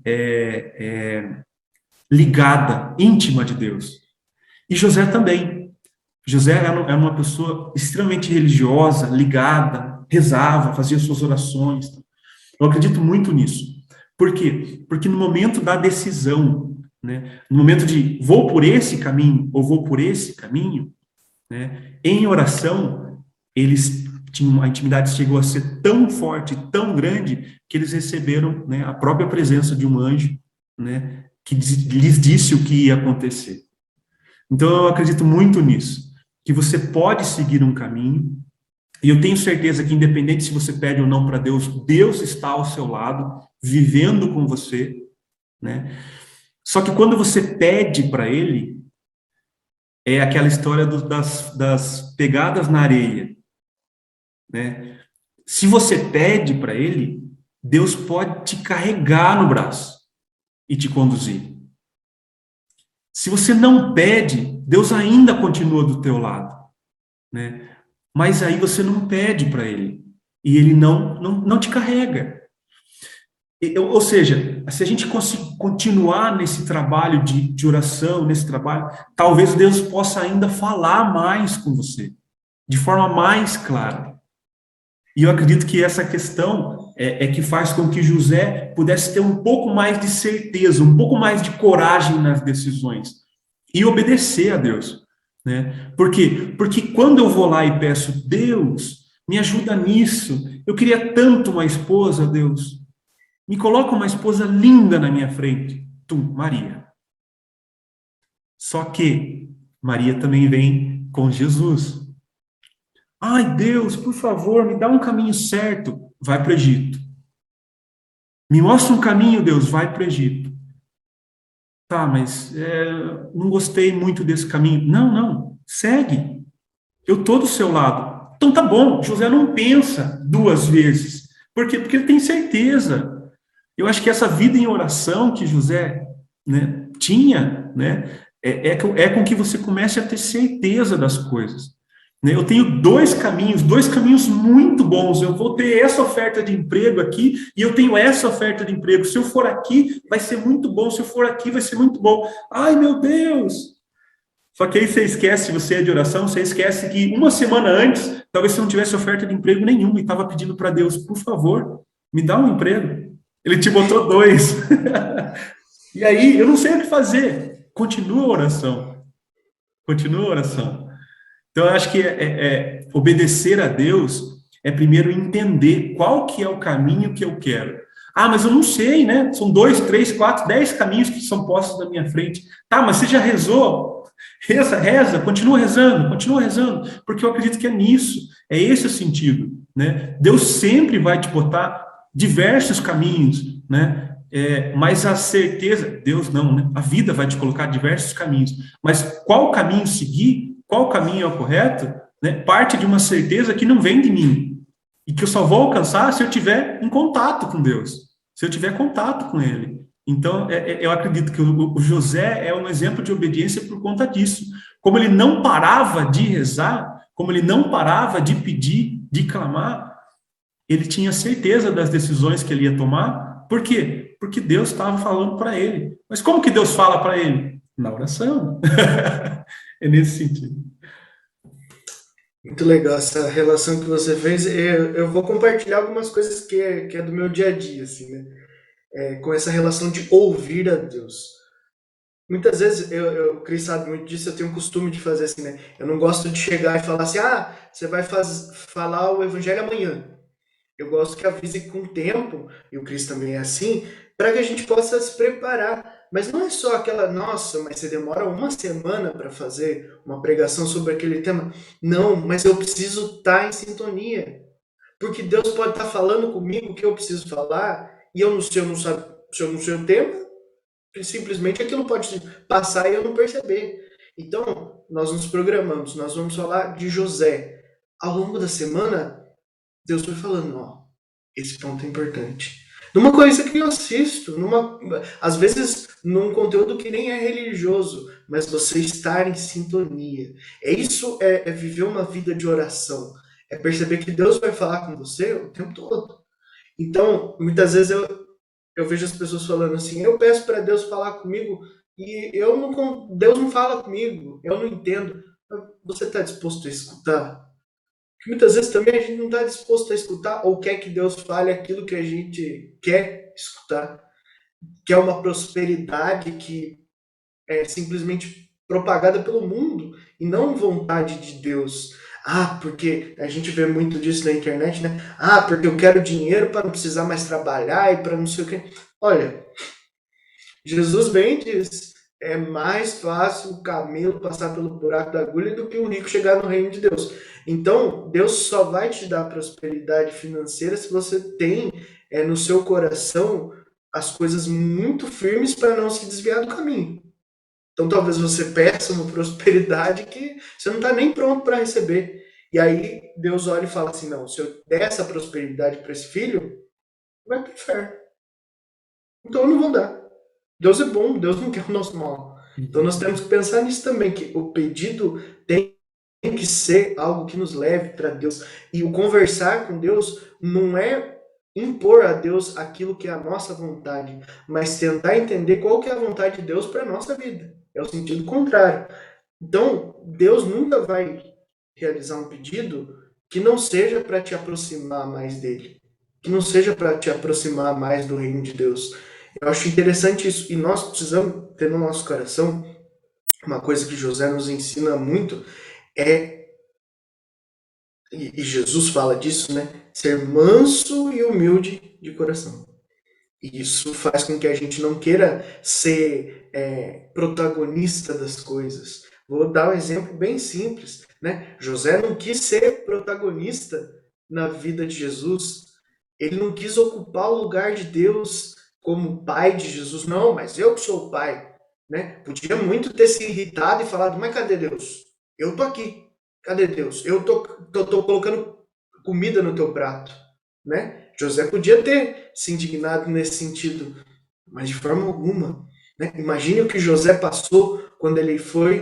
ligada, íntima de Deus. E José também. José era uma pessoa extremamente religiosa, ligada, rezava, fazia suas orações. Eu acredito muito nisso. Por quê? Porque no momento da decisão, né, no momento de vou por esse caminho ou vou por esse caminho, né, em oração, a intimidade chegou a ser tão forte, tão grande, que eles receberam, né, a própria presença de um anjo, né, que lhes disse o que ia acontecer. Então, eu acredito muito nisso, que você pode seguir um caminho, e eu tenho certeza que, independente se você pede ou não para Deus, Deus está ao seu lado, vivendo com você, né? Só que quando você pede para Ele, é aquela história das pegadas na areia, né? Se você pede para Ele, Deus pode te carregar no braço e te conduzir. Se você não pede, Deus ainda continua do teu lado, né? Mas aí você não pede para Ele, e Ele não te carrega. Ou seja, se a gente continuar nesse trabalho de oração, nesse trabalho, talvez Deus possa ainda falar mais com você, de forma mais clara. E eu acredito que essa questão é que faz com que José pudesse ter um pouco mais de certeza, um pouco mais de coragem nas decisões e obedecer a Deus, né? Por quê? Porque quando eu vou lá e peço, Deus, me ajuda nisso, eu queria tanto uma esposa, Deus, me coloca uma esposa linda na minha frente, tu, Maria. Só que Maria também vem com Jesus. Ai, Deus, por favor, me dá um caminho certo. Vai para o Egito. Me mostra um caminho, Deus, vai para o Egito. Tá, mas não gostei muito desse caminho. Não, não, segue. Eu estou do seu lado. Então tá bom, José não pensa duas vezes. Por quê? Porque ele tem certeza. Eu acho que essa vida em oração que José, né, tinha, né, é com que você comece a ter certeza das coisas. Né? Eu tenho dois caminhos muito bons. Eu vou ter essa oferta de emprego aqui e eu tenho essa oferta de emprego. Se eu for aqui, vai ser muito bom. Se eu for aqui, vai ser muito bom. Ai, meu Deus! Só que aí você esquece, se você é de oração, você esquece que uma semana antes, talvez você não tivesse oferta de emprego nenhuma e estava pedindo para Deus, por favor, me dá um emprego. Ele te botou dois. E aí, eu não sei o que fazer. Continua a oração. Continua a oração. Então, eu acho que obedecer a Deus é primeiro entender qual que é o caminho que eu quero. Ah, mas eu não sei, né? São 2, 3, 4, 10 caminhos que são postos na minha frente. Tá, mas você já rezou? Reza, continua rezando, porque eu acredito que é nisso, é esse o sentido, né? Deus sempre vai te botar diversos caminhos, né? Mas a certeza, Deus não, né? A vida vai te colocar diversos caminhos, mas qual caminho seguir, qual caminho é o correto, né? Parte de uma certeza que não vem de mim, e que eu só vou alcançar se eu tiver em contato com Deus, se eu tiver contato com Ele. Então, eu acredito que o José é um exemplo de obediência por conta disso. Como ele não parava de rezar, como ele não parava de pedir, de clamar, ele tinha certeza das decisões que ele ia tomar. Por quê? Porque Deus estava falando para ele. Mas como que Deus fala para ele? Na oração. É nesse sentido. Muito legal essa relação que você fez. Eu vou compartilhar algumas coisas que é do meu dia a dia, assim, né? Com essa relação de ouvir a Deus. Muitas vezes, o Cris sabe muito disso, eu tenho o costume de fazer assim, né? Eu não gosto de chegar e falar assim, você vai falar o evangelho amanhã. Eu gosto que avise com tempo, e o Cris também é assim, para que a gente possa se preparar. Mas não é só aquela, nossa, mas você demora uma semana para fazer uma pregação sobre aquele tema. Não, mas eu preciso estar em sintonia. Porque Deus pode estar falando comigo o que eu preciso falar, e eu não sei, se eu não sei o tema, simplesmente aquilo pode passar e eu não perceber. Então, nós nos programamos, nós vamos falar de José. Ao longo da semana, Deus foi falando, esse ponto é importante. Numa coisa que eu assisto, às vezes num conteúdo que nem é religioso, mas você estar em sintonia. Isso é viver uma vida de oração. É perceber que Deus vai falar com você o tempo todo. Então, muitas vezes eu vejo as pessoas falando assim, eu peço para Deus falar comigo e Deus não fala comigo, eu não entendo. Você está disposto a escutar? Porque muitas vezes também a gente não está disposto a escutar ou quer que Deus fale aquilo que a gente quer escutar. Que é uma prosperidade que é simplesmente propagada pelo mundo e não vontade de Deus. Porque a gente vê muito disso na internet, né? Porque eu quero dinheiro para não precisar mais trabalhar e para não sei o quê. Olha, Jesus bem diz, é mais fácil o camelo passar pelo buraco da agulha do que o rico chegar no reino de Deus. Então, Deus só vai te dar prosperidade financeira se você tem no seu coração as coisas muito firmes para não se desviar do caminho. Então, talvez você peça uma prosperidade que você não está nem pronto para receber. E aí, Deus olha e fala assim, não, se eu der essa prosperidade para esse filho, vai para o inferno. Então, eu não vou dar. Deus é bom, Deus não quer o nosso mal. Então, nós temos que pensar nisso também, que o pedido tem que ser algo que nos leve para Deus. E o conversar com Deus não é impor a Deus aquilo que é a nossa vontade, mas tentar entender qual que é a vontade de Deus para a nossa vida. É o sentido contrário. Então, Deus nunca vai realizar um pedido que não seja para te aproximar mais dele, que não seja para te aproximar mais do reino de Deus. Eu acho interessante isso, e nós precisamos ter no nosso coração uma coisa que José nos ensina muito, e Jesus fala disso, né? Ser manso e humilde de coração. E isso faz com que a gente não queira ser protagonista das coisas. Vou dar um exemplo bem simples, né? José não quis ser protagonista na vida de Jesus. Ele não quis ocupar o lugar de Deus como pai de Jesus. Não, mas eu que sou o pai. né? Podia muito ter se irritado e falado, mas cadê Deus? Eu tô aqui. Cadê Deus? Eu tô colocando comida no teu prato, né? José podia ter se indignado nesse sentido, mas de forma alguma, né? Imagine o que José passou quando ele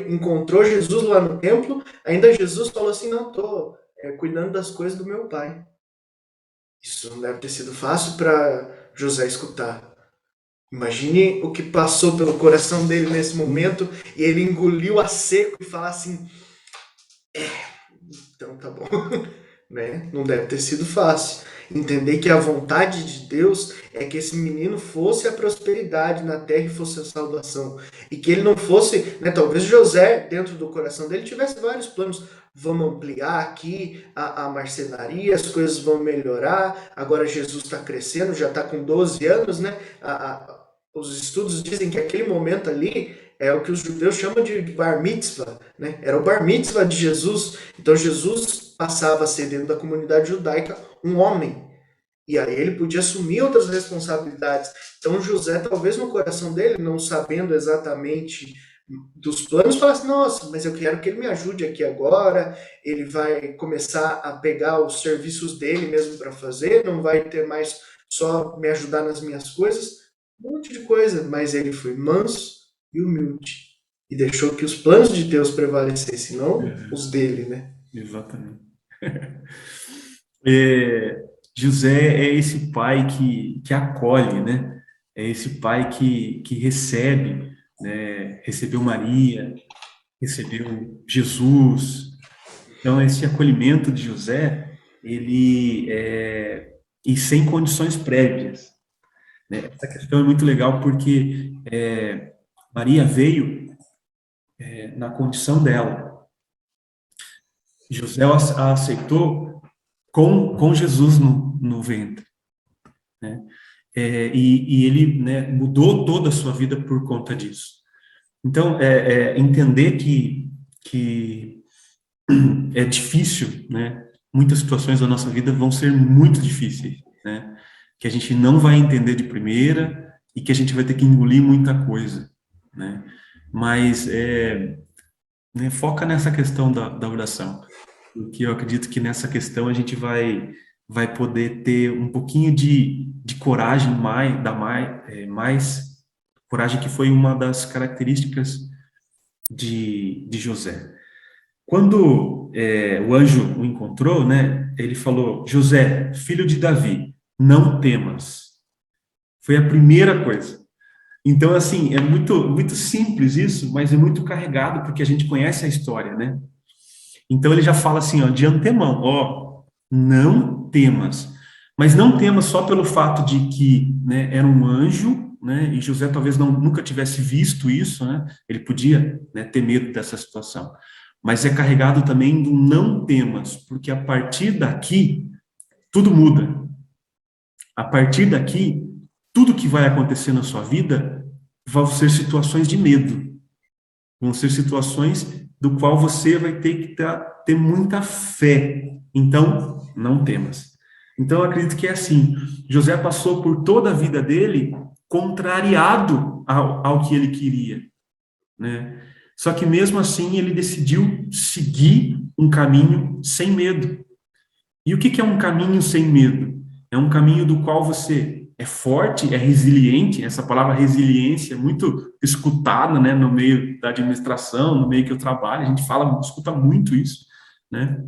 encontrou Jesus lá no templo, ainda Jesus falou assim, não, tô cuidando das coisas do meu pai. Isso não deve ter sido fácil para José escutar. Imagine o que passou pelo coração dele nesse momento e ele engoliu a seco e falar assim, então tá bom, né? Não deve ter sido fácil. Entender que a vontade de Deus é que esse menino fosse a prosperidade na terra e fosse a salvação. E que ele não fosse, né? Talvez José, dentro do coração dele, tivesse vários planos. Vamos ampliar aqui a marcenaria, as coisas vão melhorar. Agora Jesus está crescendo, já está com 12 anos, né? Os estudos dizem que aquele momento ali é o que os judeus chamam de bar mitzvah, né? Era o bar mitzvah de Jesus. Então Jesus passava a ser dentro da comunidade judaica um homem. E aí ele podia assumir outras responsabilidades. Então José, talvez no coração dele, não sabendo exatamente dos planos, falasse, nossa, mas eu quero que ele me ajude aqui agora, ele vai começar a pegar os serviços dele mesmo para fazer, não vai ter mais só me ajudar nas minhas coisas, um monte de coisa, mas ele foi manso e humilde e deixou que os planos de Deus prevalecessem, não os dele, né? Exatamente. José é esse pai que acolhe, né? É esse pai que recebe, né? Recebeu Maria, recebeu Jesus. Então, esse acolhimento de José, ele e sem condições prévias, né? Essa questão é muito legal porque Maria veio na condição dela. José a aceitou com Jesus no ventre, né? E ele, né, mudou toda a sua vida por conta disso. Então, entender que é difícil, né? Muitas situações da nossa vida vão ser muito difíceis, né? Que a gente não vai entender de primeira e que a gente vai ter que engolir muita coisa, né? Mas né, foca nessa questão da oração, porque eu acredito que nessa questão a gente vai poder ter um pouquinho de coragem, mais coragem, que foi uma das características de José. Quando o anjo o encontrou, né, ele falou, José, filho de Davi, não temas. Foi a primeira coisa. Então, assim, é muito, muito simples isso, mas é muito carregado, porque a gente conhece a história, né? Então, ele já fala assim, ó, de antemão, ó, não temas. Mas não temas só pelo fato de que, né, era um anjo, né, e José talvez nunca tivesse visto isso, né? Ele podia, né, ter medo dessa situação. Mas é carregado também do não temas, porque a partir daqui, tudo muda. A partir daqui, tudo que vai acontecer na sua vida vão ser situações de medo. Vão ser situações do qual você vai ter que ter muita fé. Então, não temas. Então, eu acredito que é assim. José passou por toda a vida dele contrariado ao que ele queria, né? Só que mesmo assim ele decidiu seguir um caminho sem medo. E o que é um caminho sem medo? É um caminho do qual você é forte, é resiliente. Essa palavra resiliência é muito escutada, né, no meio da administração, no meio que eu trabalho, a gente escuta muito isso, né?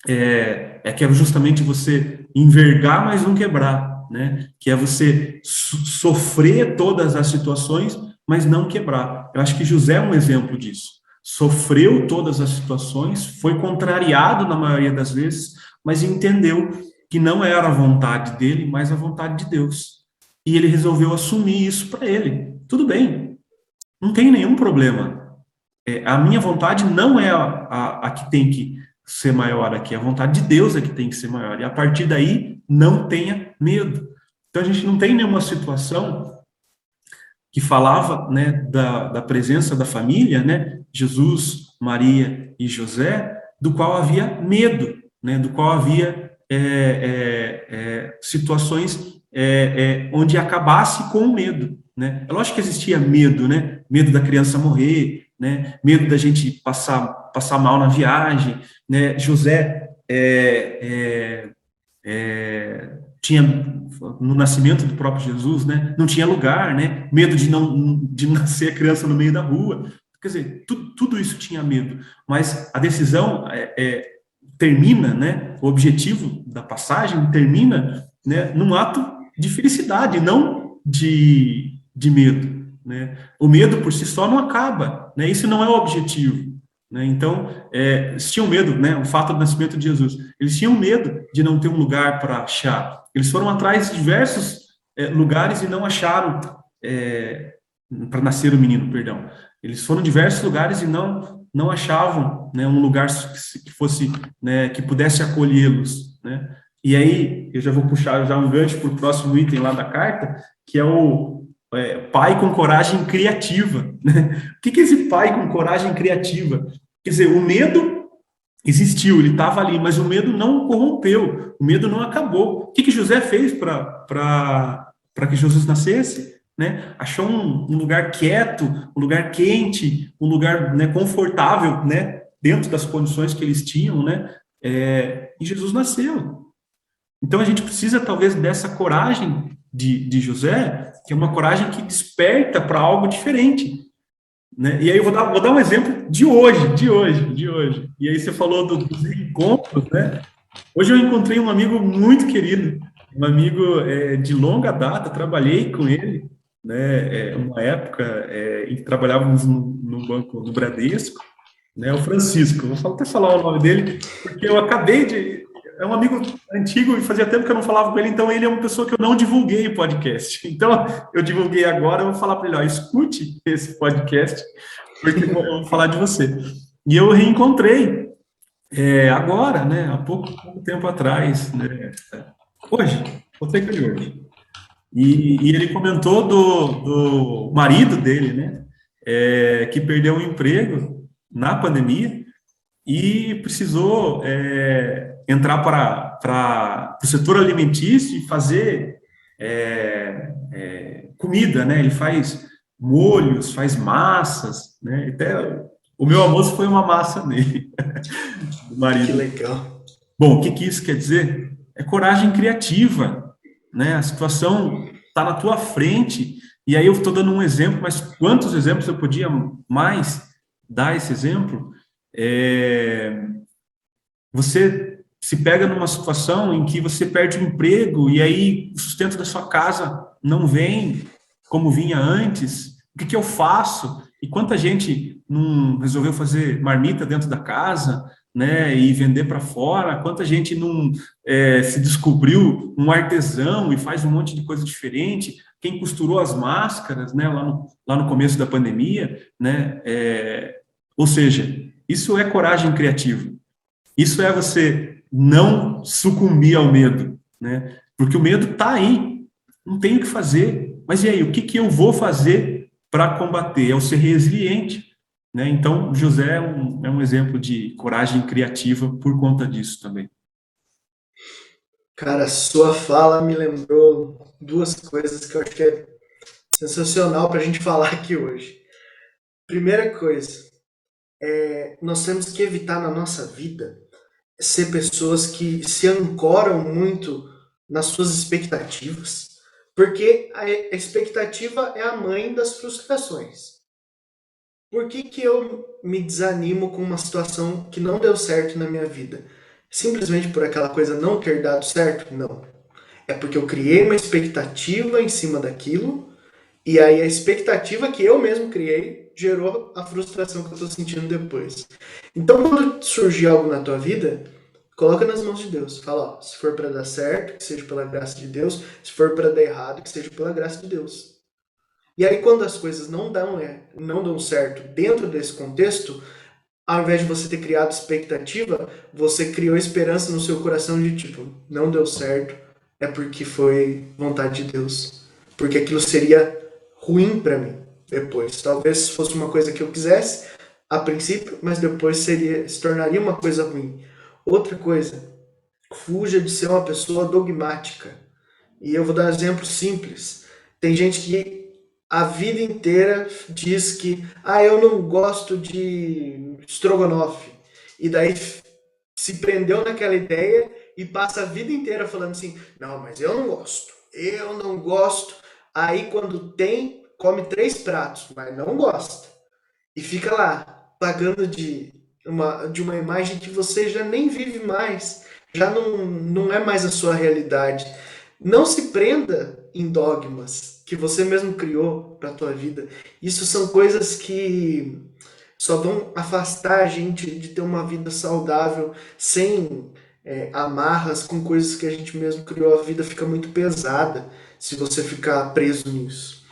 Que é justamente você envergar, mas não quebrar, né? Que é você sofrer todas as situações, mas não quebrar. Eu acho que José é um exemplo disso. Sofreu todas as situações, foi contrariado na maioria das vezes, mas entendeu que não era a vontade dele, mas a vontade de Deus. E ele resolveu assumir isso para ele. Tudo bem, não tem nenhum problema. A minha vontade não é a que tem que ser maior aqui, a vontade de Deus é que tem que ser maior. E a partir daí, não tenha medo. Então a gente não tem nenhuma situação que falava, né, da presença da família, né, Jesus, Maria e José, do qual havia medo, né, do qual havia situações onde acabasse com o medo, né? É lógico que existia medo, né? Medo da criança morrer, né? Medo da gente passar mal na viagem, né? José tinha, no nascimento do próprio Jesus, né? Não tinha lugar, né? Medo de nascer a criança no meio da rua. Quer dizer, tudo isso tinha medo, mas a decisão termina, né? O objetivo da passagem termina, né, num ato de felicidade, não de medo, né? O medo por si só não acaba, né? Isso não é o objetivo, né? Então, eles tinham medo, né? O fato do nascimento de Jesus, eles tinham medo de não ter um lugar para achar. Eles foram atrás de diversos lugares e não acharam para nascer o menino, perdão. Eles foram em diversos lugares e não achavam, né, um lugar que fosse, né, que pudesse acolhê-los, né? E aí eu já vou puxar já um gancho para o próximo item lá da carta, que é o pai com coragem criativa, né? O que é esse pai com coragem criativa? Quer dizer, o medo existiu, ele estava ali, mas o medo não corrompeu, o medo não acabou. O que José fez para que Jesus nascesse? Né? Achou um lugar quieto, um lugar quente, um lugar, né, confortável, né, dentro das condições que eles tinham, né? E Jesus nasceu. Então a gente precisa talvez dessa coragem de José, que é uma coragem que desperta para algo diferente, né? E aí eu vou dar um exemplo de hoje. E aí você falou dos encontros, né? Hoje eu encontrei um amigo muito querido, um amigo de longa data, trabalhei com ele, né? Uma época em que trabalhávamos no banco, no Bradesco, né? O Francisco, vou até falar o nome dele, porque eu acabei de... É um amigo antigo e fazia tempo que eu não falava com ele, então ele é uma pessoa que eu não divulguei o podcast. Então, eu divulguei agora, eu vou falar para ele, ó, escute esse podcast, porque eu vou falar de você. E eu reencontrei agora, né, há pouco tempo atrás, né, hoje, encontrei com ele hoje. E ele comentou do marido dele, né, que perdeu o emprego na pandemia e precisou entrar para o setor alimentício e fazer comida, né? Ele faz molhos, faz massas, né? Até o meu almoço foi uma massa dele, do marido. Que legal. Bom, o que isso quer dizer? É coragem criativa, né? A situação está na tua frente, e aí eu estou dando um exemplo, mas quantos exemplos eu podia mais dar esse exemplo? Você se pega numa situação em que você perde o emprego e aí o sustento da sua casa não vem como vinha antes. O que eu faço? E quanta gente não resolveu fazer marmita dentro da casa, né, e vender para fora? Quanta gente não se descobriu um artesão e faz um monte de coisa diferente? Quem costurou as máscaras, né, lá no começo da pandemia, né? Ou seja, isso é coragem criativa. Isso é você não sucumbir ao medo, né? Porque o medo está aí, não tem o que fazer. Mas e aí, o que eu vou fazer para combater? É o ser resiliente, né? Então, José é um exemplo de coragem criativa por conta disso também. Cara, sua fala me lembrou duas coisas que eu acho que é sensacional para a gente falar aqui hoje. Primeira coisa, nós temos que evitar na nossa vida ser pessoas que se ancoram muito nas suas expectativas, porque a expectativa é a mãe das frustrações. Por que eu me desanimo com uma situação que não deu certo na minha vida? Simplesmente por aquela coisa não ter dado certo? Não. É porque eu criei uma expectativa em cima daquilo, e aí a expectativa que eu mesmo criei gerou a frustração que eu estou sentindo depois. Então, quando surgir algo na tua vida, coloca nas mãos de Deus. Fala, ó, se for para dar certo, que seja pela graça de Deus. Se for para dar errado, que seja pela graça de Deus. E aí, quando as coisas não dão certo dentro desse contexto, ao invés de você ter criado expectativa, você criou esperança no seu coração de tipo, não deu certo, é porque foi vontade de Deus. Porque aquilo seria ruim para mim depois. Talvez fosse uma coisa que eu quisesse a princípio, mas depois se tornaria uma coisa ruim. Outra coisa, fuja de ser uma pessoa dogmática. E eu vou dar um exemplo simples. Tem gente que a vida inteira diz que, eu não gosto de estrogonofe. E daí se prendeu naquela ideia e passa a vida inteira falando assim, não, mas eu não gosto. Aí quando tem, come 3 pratos, mas não gosta. E fica lá, pagando de uma imagem que você já nem vive mais, já não é mais a sua realidade. Não se prenda em dogmas que você mesmo criou para a tua vida. Isso são coisas que só vão afastar a gente de ter uma vida saudável, sem amarras com coisas que a gente mesmo criou. A vida fica muito pesada se você ficar preso nisso.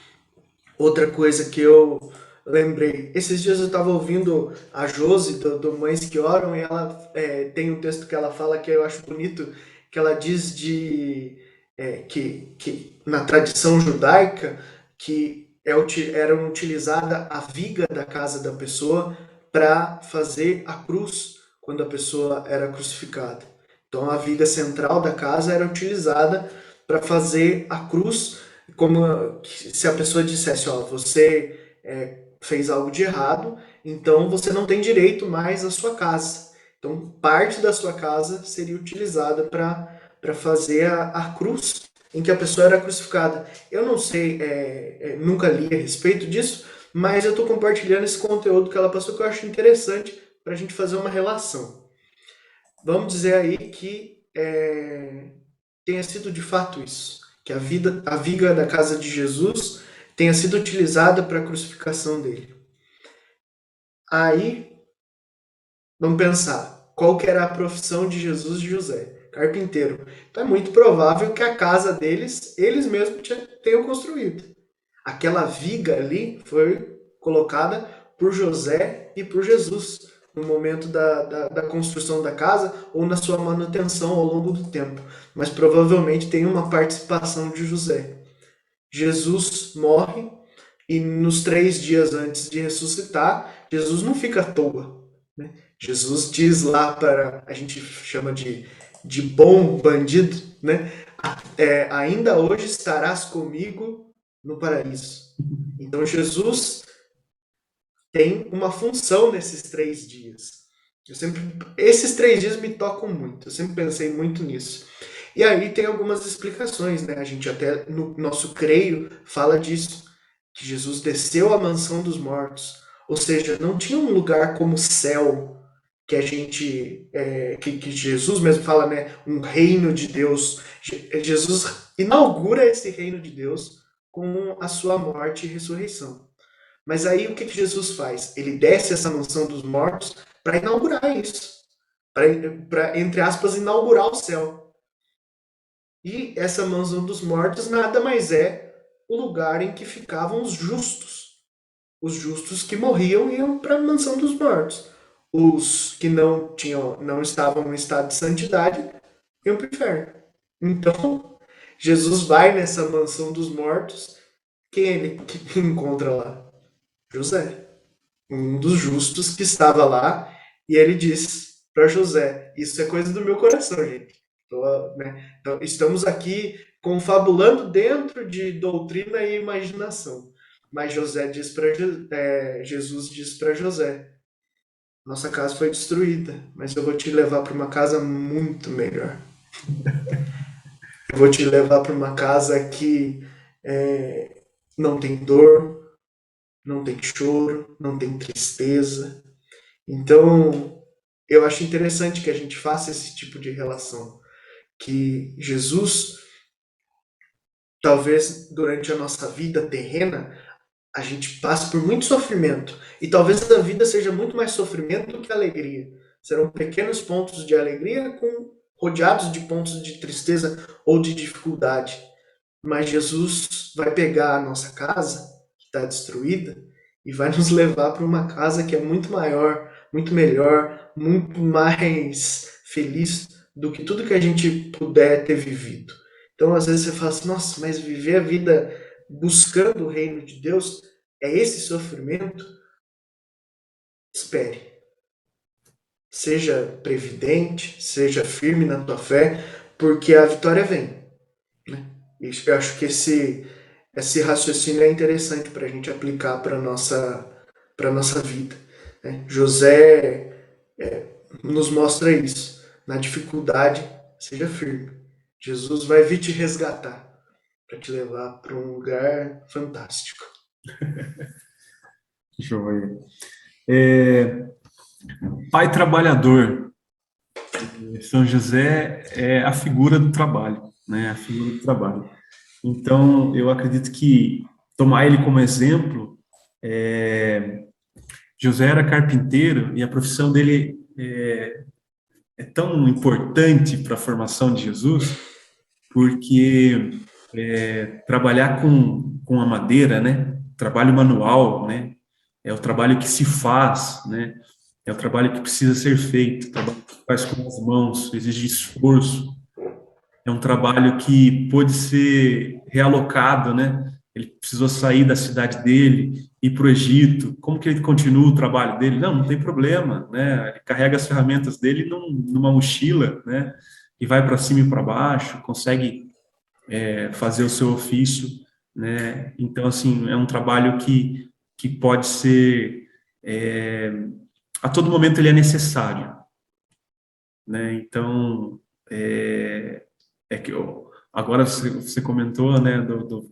Outra coisa que eu lembrei, esses dias eu estava ouvindo a Josi, do Mães que Oram, e ela tem um texto que ela fala que eu acho bonito, que ela diz que na tradição judaica, que era utilizada a viga da casa da pessoa para fazer a cruz quando a pessoa era crucificada. Então a viga central da casa era utilizada para fazer a cruz, como se a pessoa dissesse, você fez algo de errado, então você não tem direito mais à sua casa. Então parte da sua casa seria utilizada para fazer a cruz em que a pessoa era crucificada. Eu não sei, nunca li a respeito disso, mas eu estou compartilhando esse conteúdo que ela passou que eu acho interessante para a gente fazer uma relação. Vamos dizer aí que tenha sido de fato isso, que a viga da casa de Jesus tenha sido utilizada para a crucificação dele. Aí, vamos pensar, qual que era a profissão de Jesus e de José? Carpinteiro. Então é muito provável que a casa deles, eles mesmos tenham construído. Aquela viga ali foi colocada por José e por Jesus no momento da construção da casa ou na sua manutenção ao longo do tempo. Mas provavelmente tem uma participação de José. Jesus morre e nos 3 dias antes de ressuscitar, Jesus não fica à toa, né? Jesus diz lá para, a gente chama de bom bandido, né? Ainda hoje estarás comigo no paraíso. Então Jesus tem uma função nesses 3 dias. Esses 3 dias me tocam muito, eu sempre pensei muito nisso. E aí tem algumas explicações, né? A gente até no nosso creio fala disso, que Jesus desceu à mansão dos mortos, ou seja, não tinha um lugar como o céu, que a gente, que Jesus mesmo fala, né? Um reino de Deus. Jesus inaugura esse reino de Deus com a sua morte e ressurreição. Mas aí o que Jesus faz? Ele desce essa mansão dos mortos para inaugurar isso, para, entre aspas, inaugurar o céu. E essa mansão dos mortos nada mais é o lugar em que ficavam os justos. Os justos que morriam iam para a mansão dos mortos. Os que não estavam em estado de santidade iam para o inferno. Então, Jesus vai nessa mansão dos mortos. Quem ele encontra lá? José, um dos justos que estava lá, e ele diz para José: isso é coisa do meu coração, gente. Então, estamos aqui confabulando dentro de doutrina e imaginação. Mas Jesus diz para José: nossa casa foi destruída, mas eu vou te levar para uma casa muito melhor. Eu vou te levar para uma casa que não tem dor, não tem choro, não tem tristeza. Então, eu acho interessante que a gente faça esse tipo de relação. Que Jesus, talvez durante a nossa vida terrena, a gente passe por muito sofrimento. E talvez a vida seja muito mais sofrimento do que alegria. Serão pequenos pontos de alegria rodeados de pontos de tristeza ou de dificuldade. Mas Jesus vai pegar a nossa casa, que está destruída, e vai nos levar para uma casa que é muito maior, muito melhor, muito mais feliz do que tudo que a gente puder ter vivido. Então, às vezes você fala assim, nossa, mas viver a vida buscando o reino de Deus é esse sofrimento? Espere. Seja previdente, seja firme na tua fé, porque a vitória vem, né? E eu acho que esse raciocínio é interessante para a gente aplicar para para nossa vida, né? José nos mostra isso. Na dificuldade, seja firme. Jesus vai vir te resgatar para te levar para um lugar fantástico. Joia. É, pai trabalhador. São José é a figura do trabalho, né? A figura do trabalho. Então, eu acredito que tomar ele como exemplo, José era carpinteiro e a profissão dele é tão importante para a formação de Jesus, porque trabalhar com a madeira, né? Trabalho manual, né? É o trabalho que se faz, né? É o trabalho que precisa ser feito, o trabalho que faz com as mãos, exige esforço. É um trabalho que pôde ser realocado, né? Ele precisou sair da cidade dele, ir para o Egito. Como que ele continua o trabalho dele? Não tem problema, né? Ele carrega as ferramentas dele numa mochila, né? E vai para cima e para baixo, consegue fazer o seu ofício, né? Então, assim, é um trabalho que pode ser... a todo momento ele é necessário, né? Então, que agora você comentou, né,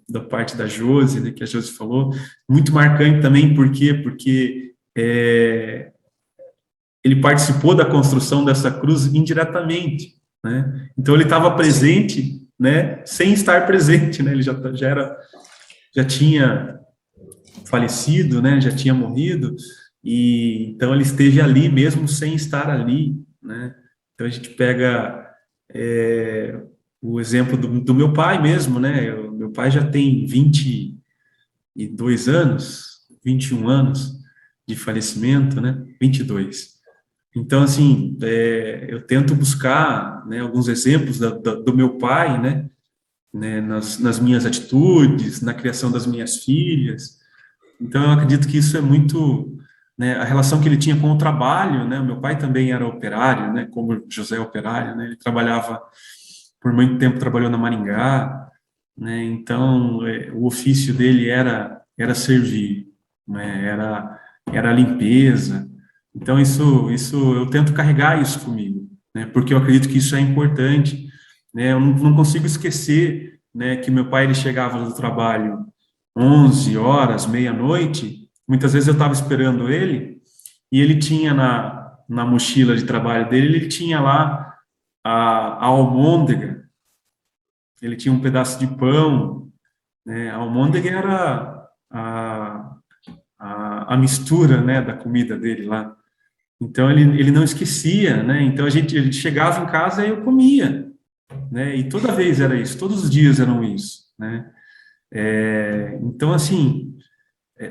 da parte da Josi, né, que a Josi falou, muito marcante também, por quê? Porque ele participou da construção dessa cruz indiretamente, né? Então ele estava presente, né, sem estar presente, né? Ele já tinha falecido, né? Já tinha morrido, e então ele esteve ali mesmo sem estar ali, né? Então a gente pega o exemplo do meu pai mesmo, né? Meu pai já tem 22 anos, 21 anos de falecimento, né? 22. Então, assim, eu tento buscar, né, alguns exemplos do meu pai, né, nas minhas atitudes, na criação das minhas filhas. Então, eu acredito que isso é muito, né, a relação que ele tinha com o trabalho, né? O meu pai também era operário, né? Como José é operário, né? Ele trabalhava por muito tempo, trabalhou na Maringá, né? Então o ofício dele era servir, né? Era a limpeza. Então isso eu tento carregar isso comigo, né? Porque eu acredito que isso é importante, né? Eu não consigo esquecer, né, que meu pai ele chegava do trabalho 11 horas, meia-noite. Muitas vezes eu estava esperando ele e ele tinha na mochila de trabalho dele, ele tinha lá a almôndega, ele tinha um pedaço de pão, né? A almôndega era a mistura, né, da comida dele lá. Então ele não esquecia, né? Então ele chegava em casa e eu comia, né? E toda vez era isso, todos os dias eram isso, né? Então assim,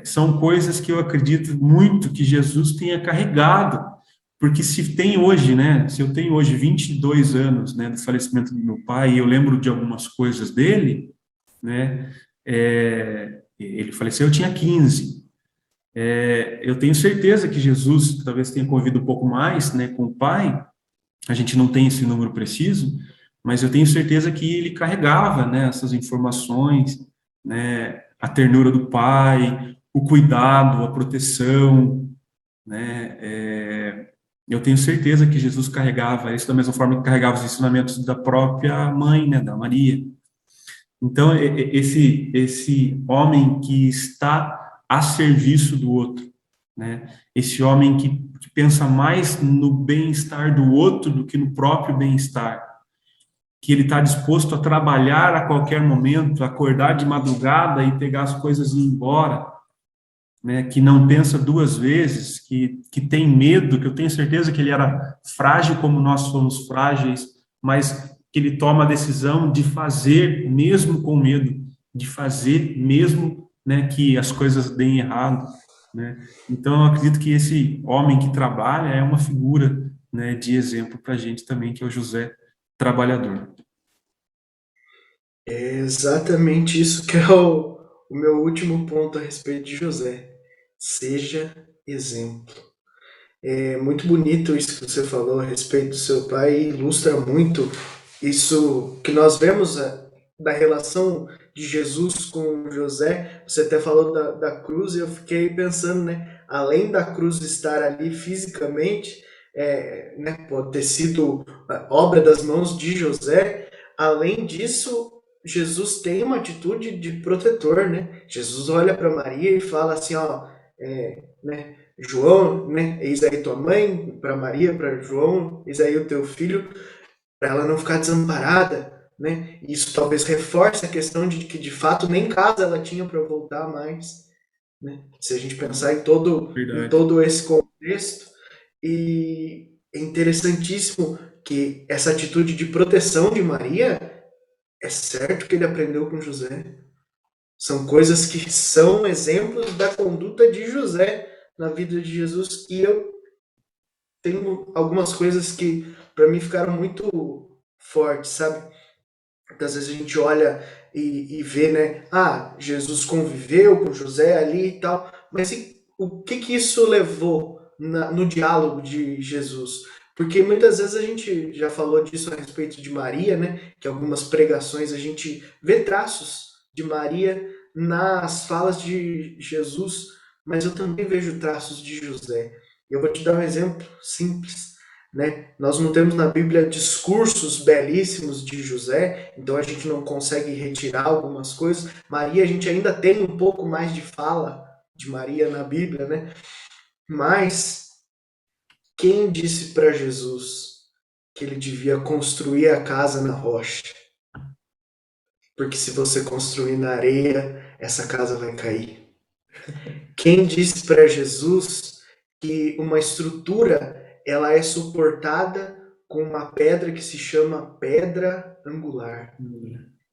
são coisas que eu acredito muito que Jesus tenha carregado, porque se tem hoje, né, se eu tenho hoje 22 anos, né, do falecimento do meu pai, e eu lembro de algumas coisas dele, né, ele faleceu, eu tinha 15. Eu tenho certeza que Jesus talvez tenha convivido um pouco mais, né, com o pai, a gente não tem esse número preciso, mas eu tenho certeza que ele carregava, né, essas informações, né, a ternura do pai, o cuidado, a proteção, né, eu tenho certeza que Jesus carregava isso da mesma forma que carregava os ensinamentos da própria mãe, né, da Maria. Então, esse homem que está a serviço do outro, né, esse homem que pensa mais no bem-estar do outro do que no próprio bem-estar, que ele está disposto a trabalhar a qualquer momento, acordar de madrugada e pegar as coisas e ir embora, né, que não pensa duas vezes, que tem medo, que eu tenho certeza que ele era frágil como nós somos frágeis, mas que ele toma a decisão de fazer mesmo com medo, de fazer mesmo, né, que as coisas deem errado, né? Então eu acredito que esse homem que trabalha é uma figura, né, de exemplo para a gente também, que é o José trabalhador. É exatamente isso que é o meu último ponto a respeito de José. Seja exemplo. É muito bonito isso que você falou a respeito do seu pai e ilustra muito isso que nós vemos da relação de Jesus com José. Você até falou da cruz, e eu fiquei pensando, né? Além da cruz estar ali fisicamente, né, pode ter sido obra das mãos de José, além disso, Jesus tem uma atitude de protetor, né? Jesus olha para Maria e fala assim, ó, né, João, né, eis aí tua mãe, para Maria, para João, eis aí o teu filho, para ela não ficar desamparada, né? Isso talvez reforce a questão de que de fato nem casa ela tinha para voltar mais, né? Se a gente pensar em todo esse contexto, e é interessantíssimo que essa atitude de proteção de Maria é certo que ele aprendeu com José. São coisas que são exemplos da conduta de José na vida de Jesus. E eu tenho algumas coisas que para mim ficaram muito fortes, sabe? Muitas vezes a gente olha e vê, né? Ah, Jesus conviveu com José ali e tal. Mas o que isso levou no diálogo de Jesus? Porque muitas vezes a gente já falou disso a respeito de Maria, né? Que algumas pregações a gente vê traços de Maria nas falas de Jesus, mas eu também vejo traços de José. Eu vou te dar um exemplo simples, né? Nós não temos na Bíblia discursos belíssimos de José, então a gente não consegue retirar algumas coisas. Maria, a gente ainda tem um pouco mais de fala de Maria na Bíblia, né? Mas quem disse para Jesus que ele devia construir a casa na rocha? Porque se você construir na areia, essa casa vai cair. Quem disse para Jesus que uma estrutura ela é suportada com uma pedra que se chama pedra angular?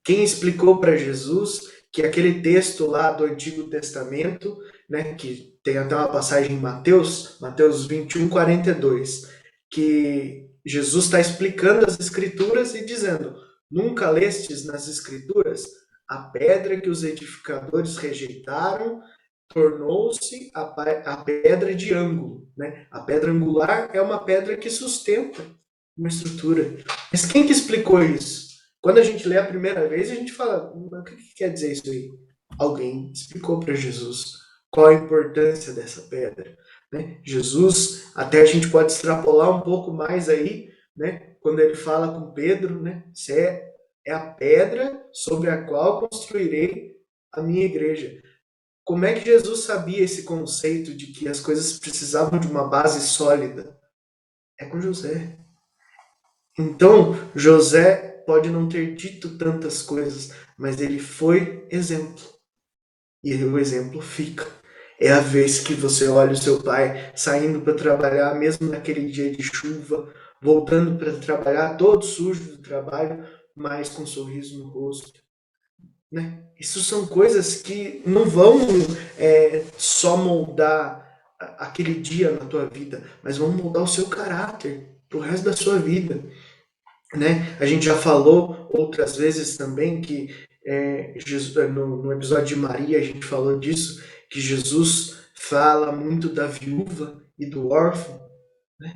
Quem explicou para Jesus que aquele texto lá do Antigo Testamento, né, que tem até uma passagem em Mateus 21, 42, que Jesus está explicando as Escrituras e dizendo: nunca lestes nas Escrituras a pedra que os edificadores rejeitaram tornou-se a pedra de ângulo, né? A pedra angular é uma pedra que sustenta uma estrutura. Mas quem que explicou isso? Quando a gente lê a primeira vez, a gente fala: o que quer dizer isso aí? Alguém explicou para Jesus qual a importância dessa pedra, né? Jesus, até a gente pode extrapolar um pouco mais aí, né? Quando ele fala com Pedro, né? Você é a pedra sobre a qual construirei a minha igreja. Como é que Jesus sabia esse conceito de que as coisas precisavam de uma base sólida? É com José. Então, José pode não ter dito tantas coisas, mas ele foi exemplo. E o exemplo fica. É a vez que você olha o seu pai saindo para trabalhar, mesmo naquele dia de chuva, voltando para trabalhar todo sujo do trabalho, mas com um sorriso no rosto. Né? Isso são coisas que não vão só moldar aquele dia na tua vida, mas vão moldar o seu caráter pro resto da sua vida. Né? A gente já falou outras vezes também que Jesus, no episódio de Maria a gente falou disso, que Jesus fala muito da viúva e do órfão. Né?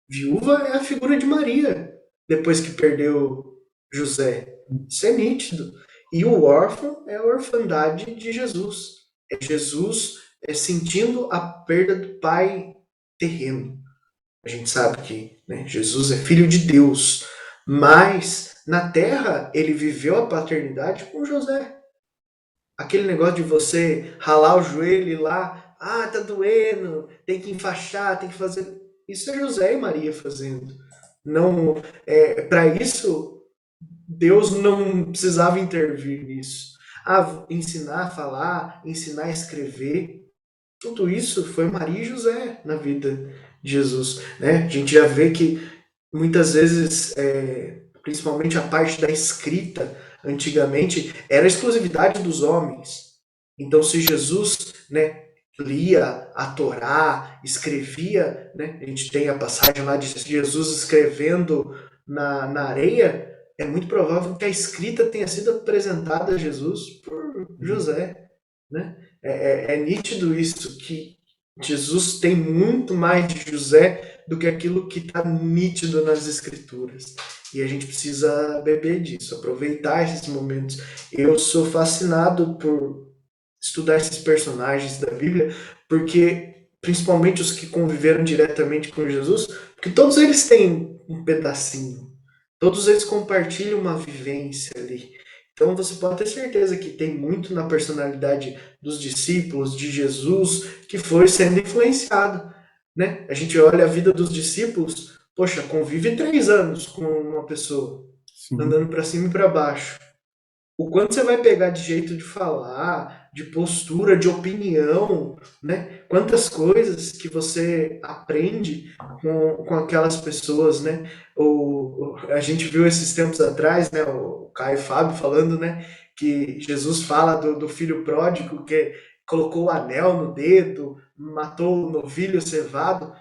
Viúva é a figura de Maria, depois que perdeu José. Isso é nítido. E o órfão é a orfandade de Jesus. É Jesus sentindo a perda do pai terreno. A gente sabe que, né, Jesus é filho de Deus, mas na terra ele viveu a paternidade com José. Aquele negócio de você ralar o joelho e ir lá, tá doendo, tem que enfaixar, tem que fazer. Isso é José e Maria fazendo. Não, para isso Deus não precisava intervir nisso. Ensinar a falar, ensinar a escrever, tudo isso foi Maria e José na vida de Jesus. Né? A gente já vê que muitas vezes, principalmente a parte da escrita, antigamente, era exclusividade dos homens. Então, se Jesus, né, lia a Torá, escrevia, né, a gente tem a passagem lá de Jesus escrevendo na areia, é muito provável que a escrita tenha sido apresentada a Jesus por José. Né? É nítido isso, que Jesus tem muito mais de José do que aquilo que está nítido nas Escrituras. E a gente precisa beber disso, aproveitar esses momentos. Eu sou fascinado por estudar esses personagens da Bíblia, porque principalmente os que conviveram diretamente com Jesus, porque todos eles têm um pedacinho, todos eles compartilham uma vivência ali. Então você pode ter certeza que tem muito na personalidade dos discípulos, de Jesus, que foi sendo influenciado, né? A gente olha a vida dos discípulos, poxa, convive 3 anos com uma pessoa, Sim. andando para cima e para baixo. O quanto você vai pegar de jeito de falar, de postura, de opinião, né? Quantas coisas que você aprende com aquelas pessoas, né? A gente viu esses tempos atrás, né? O Caio e Fábio falando, né? Que Jesus fala do filho pródigo que colocou o anel no dedo, matou o novilho cevado.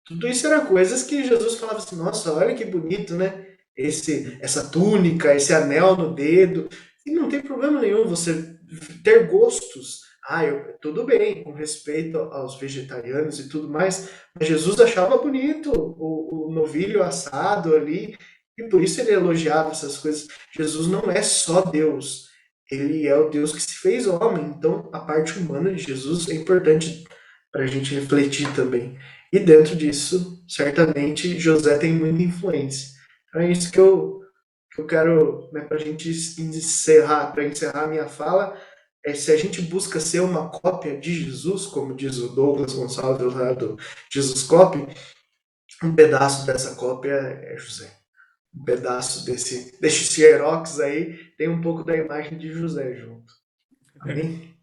Tudo isso era coisas que Jesus falava assim, nossa, olha que bonito, né? Essa túnica, esse anel no dedo. E não tem problema nenhum você ter gostos. Tudo bem, com respeito aos vegetarianos e tudo mais, mas Jesus achava bonito o novilho assado ali, e por isso ele elogiava essas coisas. Jesus não é só Deus, ele é o Deus que se fez homem, então a parte humana de Jesus é importante para a gente refletir também. E dentro disso, certamente, José tem muita influência. Então é isso que eu quero, né, para a gente encerrar a minha fala, se a gente busca ser uma cópia de Jesus, como diz o Douglas Gonçalves lá do Jesus Copy, um pedaço dessa cópia é José. Um pedaço desse xerox aí tem um pouco da imagem de José junto. Amém?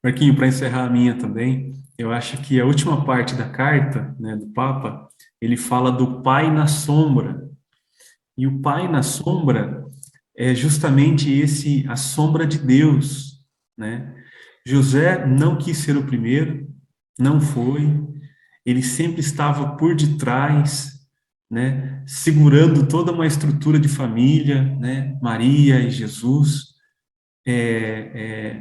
Marquinho, para encerrar a minha também, eu acho que a última parte da carta, né, do Papa, ele fala do Pai na sombra. E o Pai na sombra é justamente a sombra de Deus, né? José não quis ser o primeiro, não foi, ele sempre estava por detrás, né? Segurando toda uma estrutura de família, né? Maria e Jesus,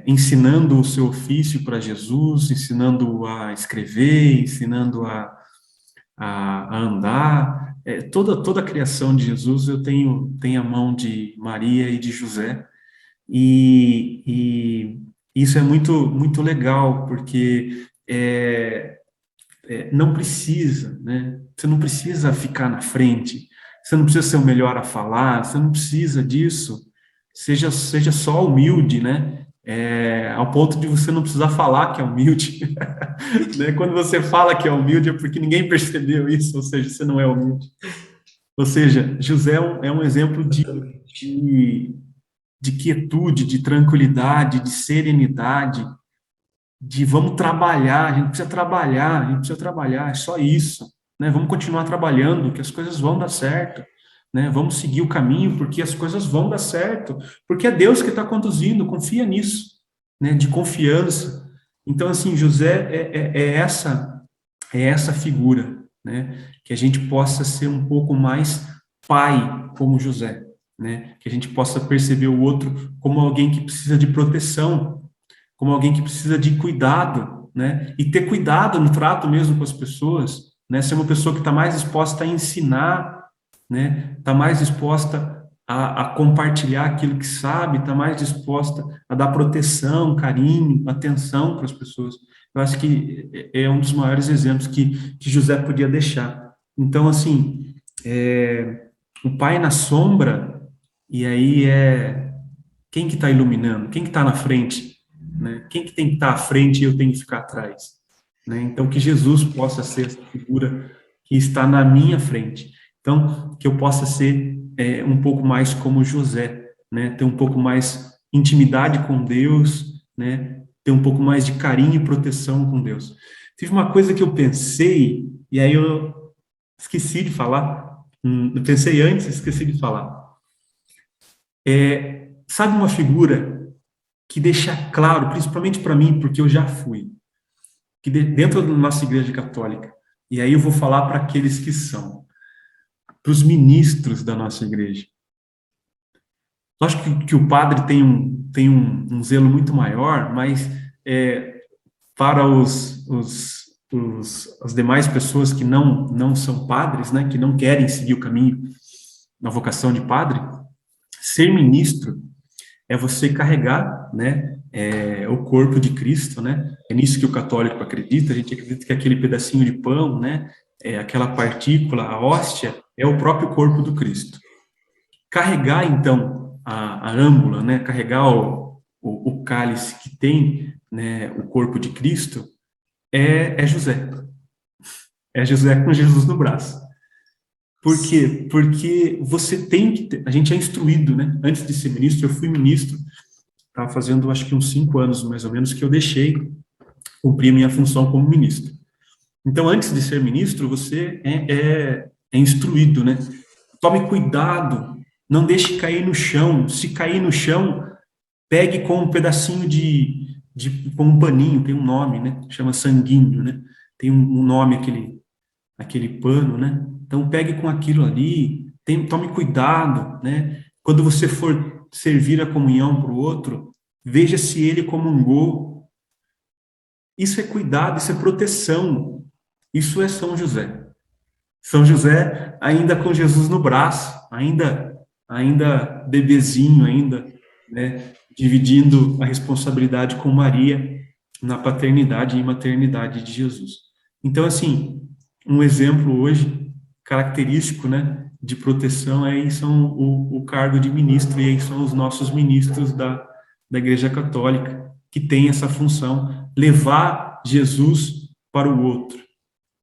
ensinando o seu ofício para Jesus, ensinando a escrever, ensinando a andar. Toda a criação de Jesus eu tenho a mão de Maria e de José, e isso é muito, muito legal, porque não precisa, né? Você não precisa ficar na frente, você não precisa ser o melhor a falar, você não precisa disso, seja só humilde, né? Ao ponto de você não precisar falar que é humilde. Né? Quando você fala que é humilde é porque ninguém percebeu isso, ou seja, você não é humilde. Ou seja, José é um exemplo de quietude, de tranquilidade, de serenidade, de vamos trabalhar, a gente precisa trabalhar, é só isso, né? Vamos continuar trabalhando, que as coisas vão dar certo, né? Vamos seguir o caminho, porque as coisas vão dar certo, porque é Deus que está conduzindo, confia nisso, né? De confiança. Então, assim, José é essa figura, né? Que a gente possa ser um pouco mais pai como José, né? Que a gente possa perceber o outro como alguém que precisa de proteção, como alguém que precisa de cuidado, né? E ter cuidado no trato mesmo com as pessoas, né? Ser uma pessoa que está mais disposta a ensinar, né? Está mais disposta a compartilhar aquilo que sabe, está mais disposta a dar proteção, carinho, atenção para as pessoas. Eu acho que é um dos maiores exemplos que José podia deixar. Então, assim, o pai na sombra, e aí quem que está iluminando? Quem que está na frente? Né? Quem que tem que estar à frente e eu tenho que ficar atrás? Né? Então, que Jesus possa ser essa figura que está na minha frente. Então, que eu possa ser um pouco mais como José, né? Ter um pouco mais intimidade com Deus, né? Ter um pouco mais de carinho e proteção com Deus. Tive uma coisa que eu pensei, e aí eu esqueci de falar, eu pensei antes, esqueci de falar. Sabe uma figura que deixa claro, principalmente para mim, porque eu já fui, que dentro da nossa igreja católica, e aí eu vou falar para aqueles que são, para os ministros da nossa igreja. Eu acho que o padre tem um zelo muito maior, mas para os as demais pessoas que não são padres, né, que não querem seguir o caminho na vocação de padre, ser ministro é você carregar, né, o corpo de Cristo, né? É nisso que o católico acredita. A gente acredita que aquele pedacinho de pão, né, aquela partícula, a hóstia, é o próprio corpo do Cristo. Carregar, então, a âmbula, né, carregar o cálice que tem, né, o corpo de Cristo, é José. É José com Jesus no braço. Por quê? Porque você tem que ter, a gente é instruído, né? Antes de ser ministro, eu fui ministro, estava fazendo acho que uns 5 anos, mais ou menos, que eu deixei cumprir a minha função como ministro. Então, antes de ser ministro, você é instruído, né? Tome cuidado, não deixe cair no chão. Se cair no chão, pegue com um pedacinho com um paninho, tem um nome, né? Chama sanguíneo, né? Tem um nome aquele pano, né? Então, pegue com aquilo ali, tome cuidado, né? Quando você for servir a comunhão para o outro, veja se ele comungou. Isso é cuidado, isso é proteção. Isso é São José. São José ainda com Jesus no braço, ainda bebezinho, ainda, né? Dividindo a responsabilidade com Maria na paternidade e maternidade de Jesus. Então, assim, um exemplo hoje característico, né, de proteção aí são o cargo de ministro, e aí são os nossos ministros da Igreja Católica, que tem essa função, levar Jesus para o outro.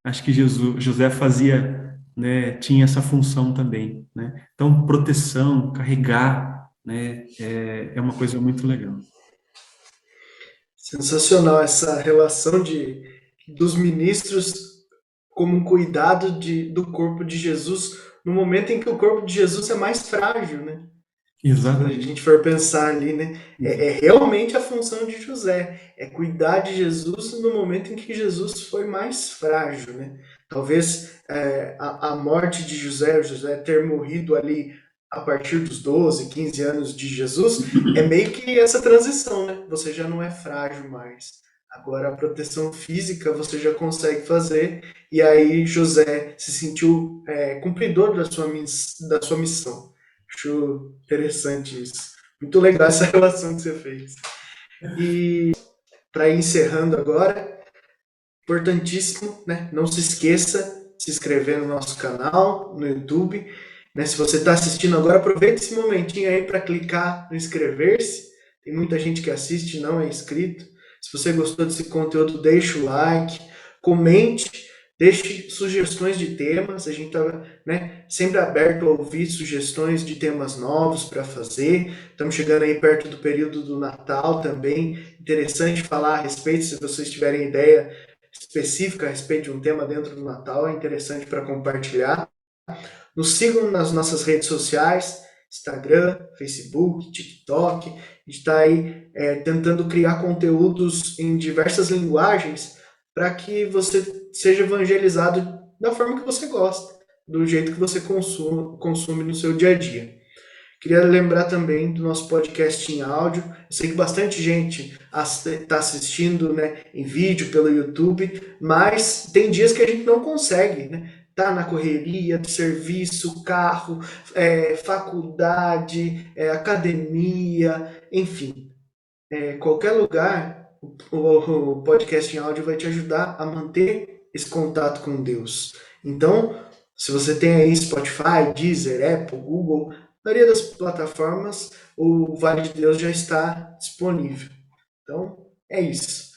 Acho que José fazia, né, tinha essa função também, né? Então, proteção, carregar, né, é uma coisa muito legal. Sensacional essa relação dos ministros como um cuidado do corpo de Jesus, no momento em que o corpo de Jesus é mais frágil, né? Exato. Se a gente for pensar ali, né? É realmente a função de José, é cuidar de Jesus no momento em que Jesus foi mais frágil, né? Talvez a morte de José ter morrido ali a partir dos 12, 15 anos de Jesus, é meio que essa transição, né? Você já não é frágil mais. Agora, a proteção física você já consegue fazer, e aí José se sentiu cumpridor da sua missão. Acho interessante isso. Muito legal essa relação que você fez. E, para ir encerrando agora, importantíssimo, né? Não se esqueça de se inscrever no nosso canal, no YouTube. Né? Se você está assistindo agora, aproveita esse momentinho aí para clicar no inscrever-se. Tem muita gente que assiste e não é inscrito. Se você gostou desse conteúdo, deixa o like, comente, deixe sugestões de temas. A gente está, né, sempre aberto a ouvir sugestões de temas novos para fazer. Estamos chegando aí perto do período do Natal também. Interessante falar a respeito, se vocês tiverem ideia específica a respeito de um tema dentro do Natal, é interessante para compartilhar. Nos sigam nas nossas redes sociais, Instagram, Facebook, TikTok. A gente está aí tentando criar conteúdos em diversas linguagens para que você seja evangelizado da forma que você gosta, do jeito que você consome no seu dia a dia. Queria lembrar também do nosso podcast em áudio. Eu sei que bastante gente está assistindo, né, em vídeo pelo YouTube, mas tem dias que a gente não consegue, né? Tá na correria de serviço, carro, faculdade, academia, enfim. Qualquer lugar, o podcast em áudio vai te ajudar a manter esse contato com Deus. Então, se você tem aí Spotify, Deezer, Apple, Google, a maioria das plataformas, o Vale de Deus já está disponível. Então, é isso.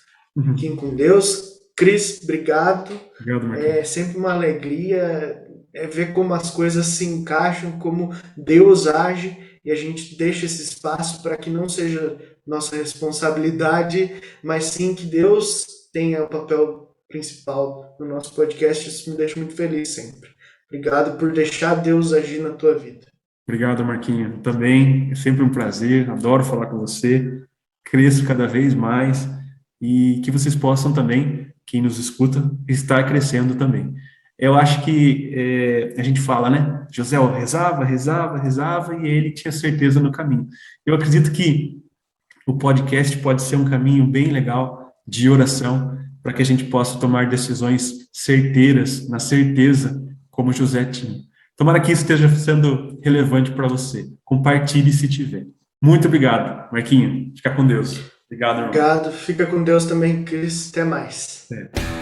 Fiquem com Deus. Cris, obrigado. Obrigado, Marquinhos. É sempre uma alegria ver como as coisas se encaixam, como Deus age, e a gente deixa esse espaço para que não seja nossa responsabilidade, mas sim que Deus tenha o papel principal no nosso podcast. Isso me deixa muito feliz sempre. Obrigado por deixar Deus agir na tua vida. Obrigado, Marquinhos. Também é sempre um prazer, adoro falar com você, cresço cada vez mais, e que vocês possam também, quem nos escuta, estar crescendo também. Eu acho que a gente fala, né? José rezava, e ele tinha certeza no caminho. Eu acredito que o podcast pode ser um caminho bem legal de oração para que a gente possa tomar decisões certeiras, na certeza, como José tinha. Tomara que isso esteja sendo relevante para você. Compartilhe se tiver. Muito obrigado, Marquinho. Fica com Deus. Obrigado, irmão. Obrigado. Fica com Deus também, Cris. Até mais. É.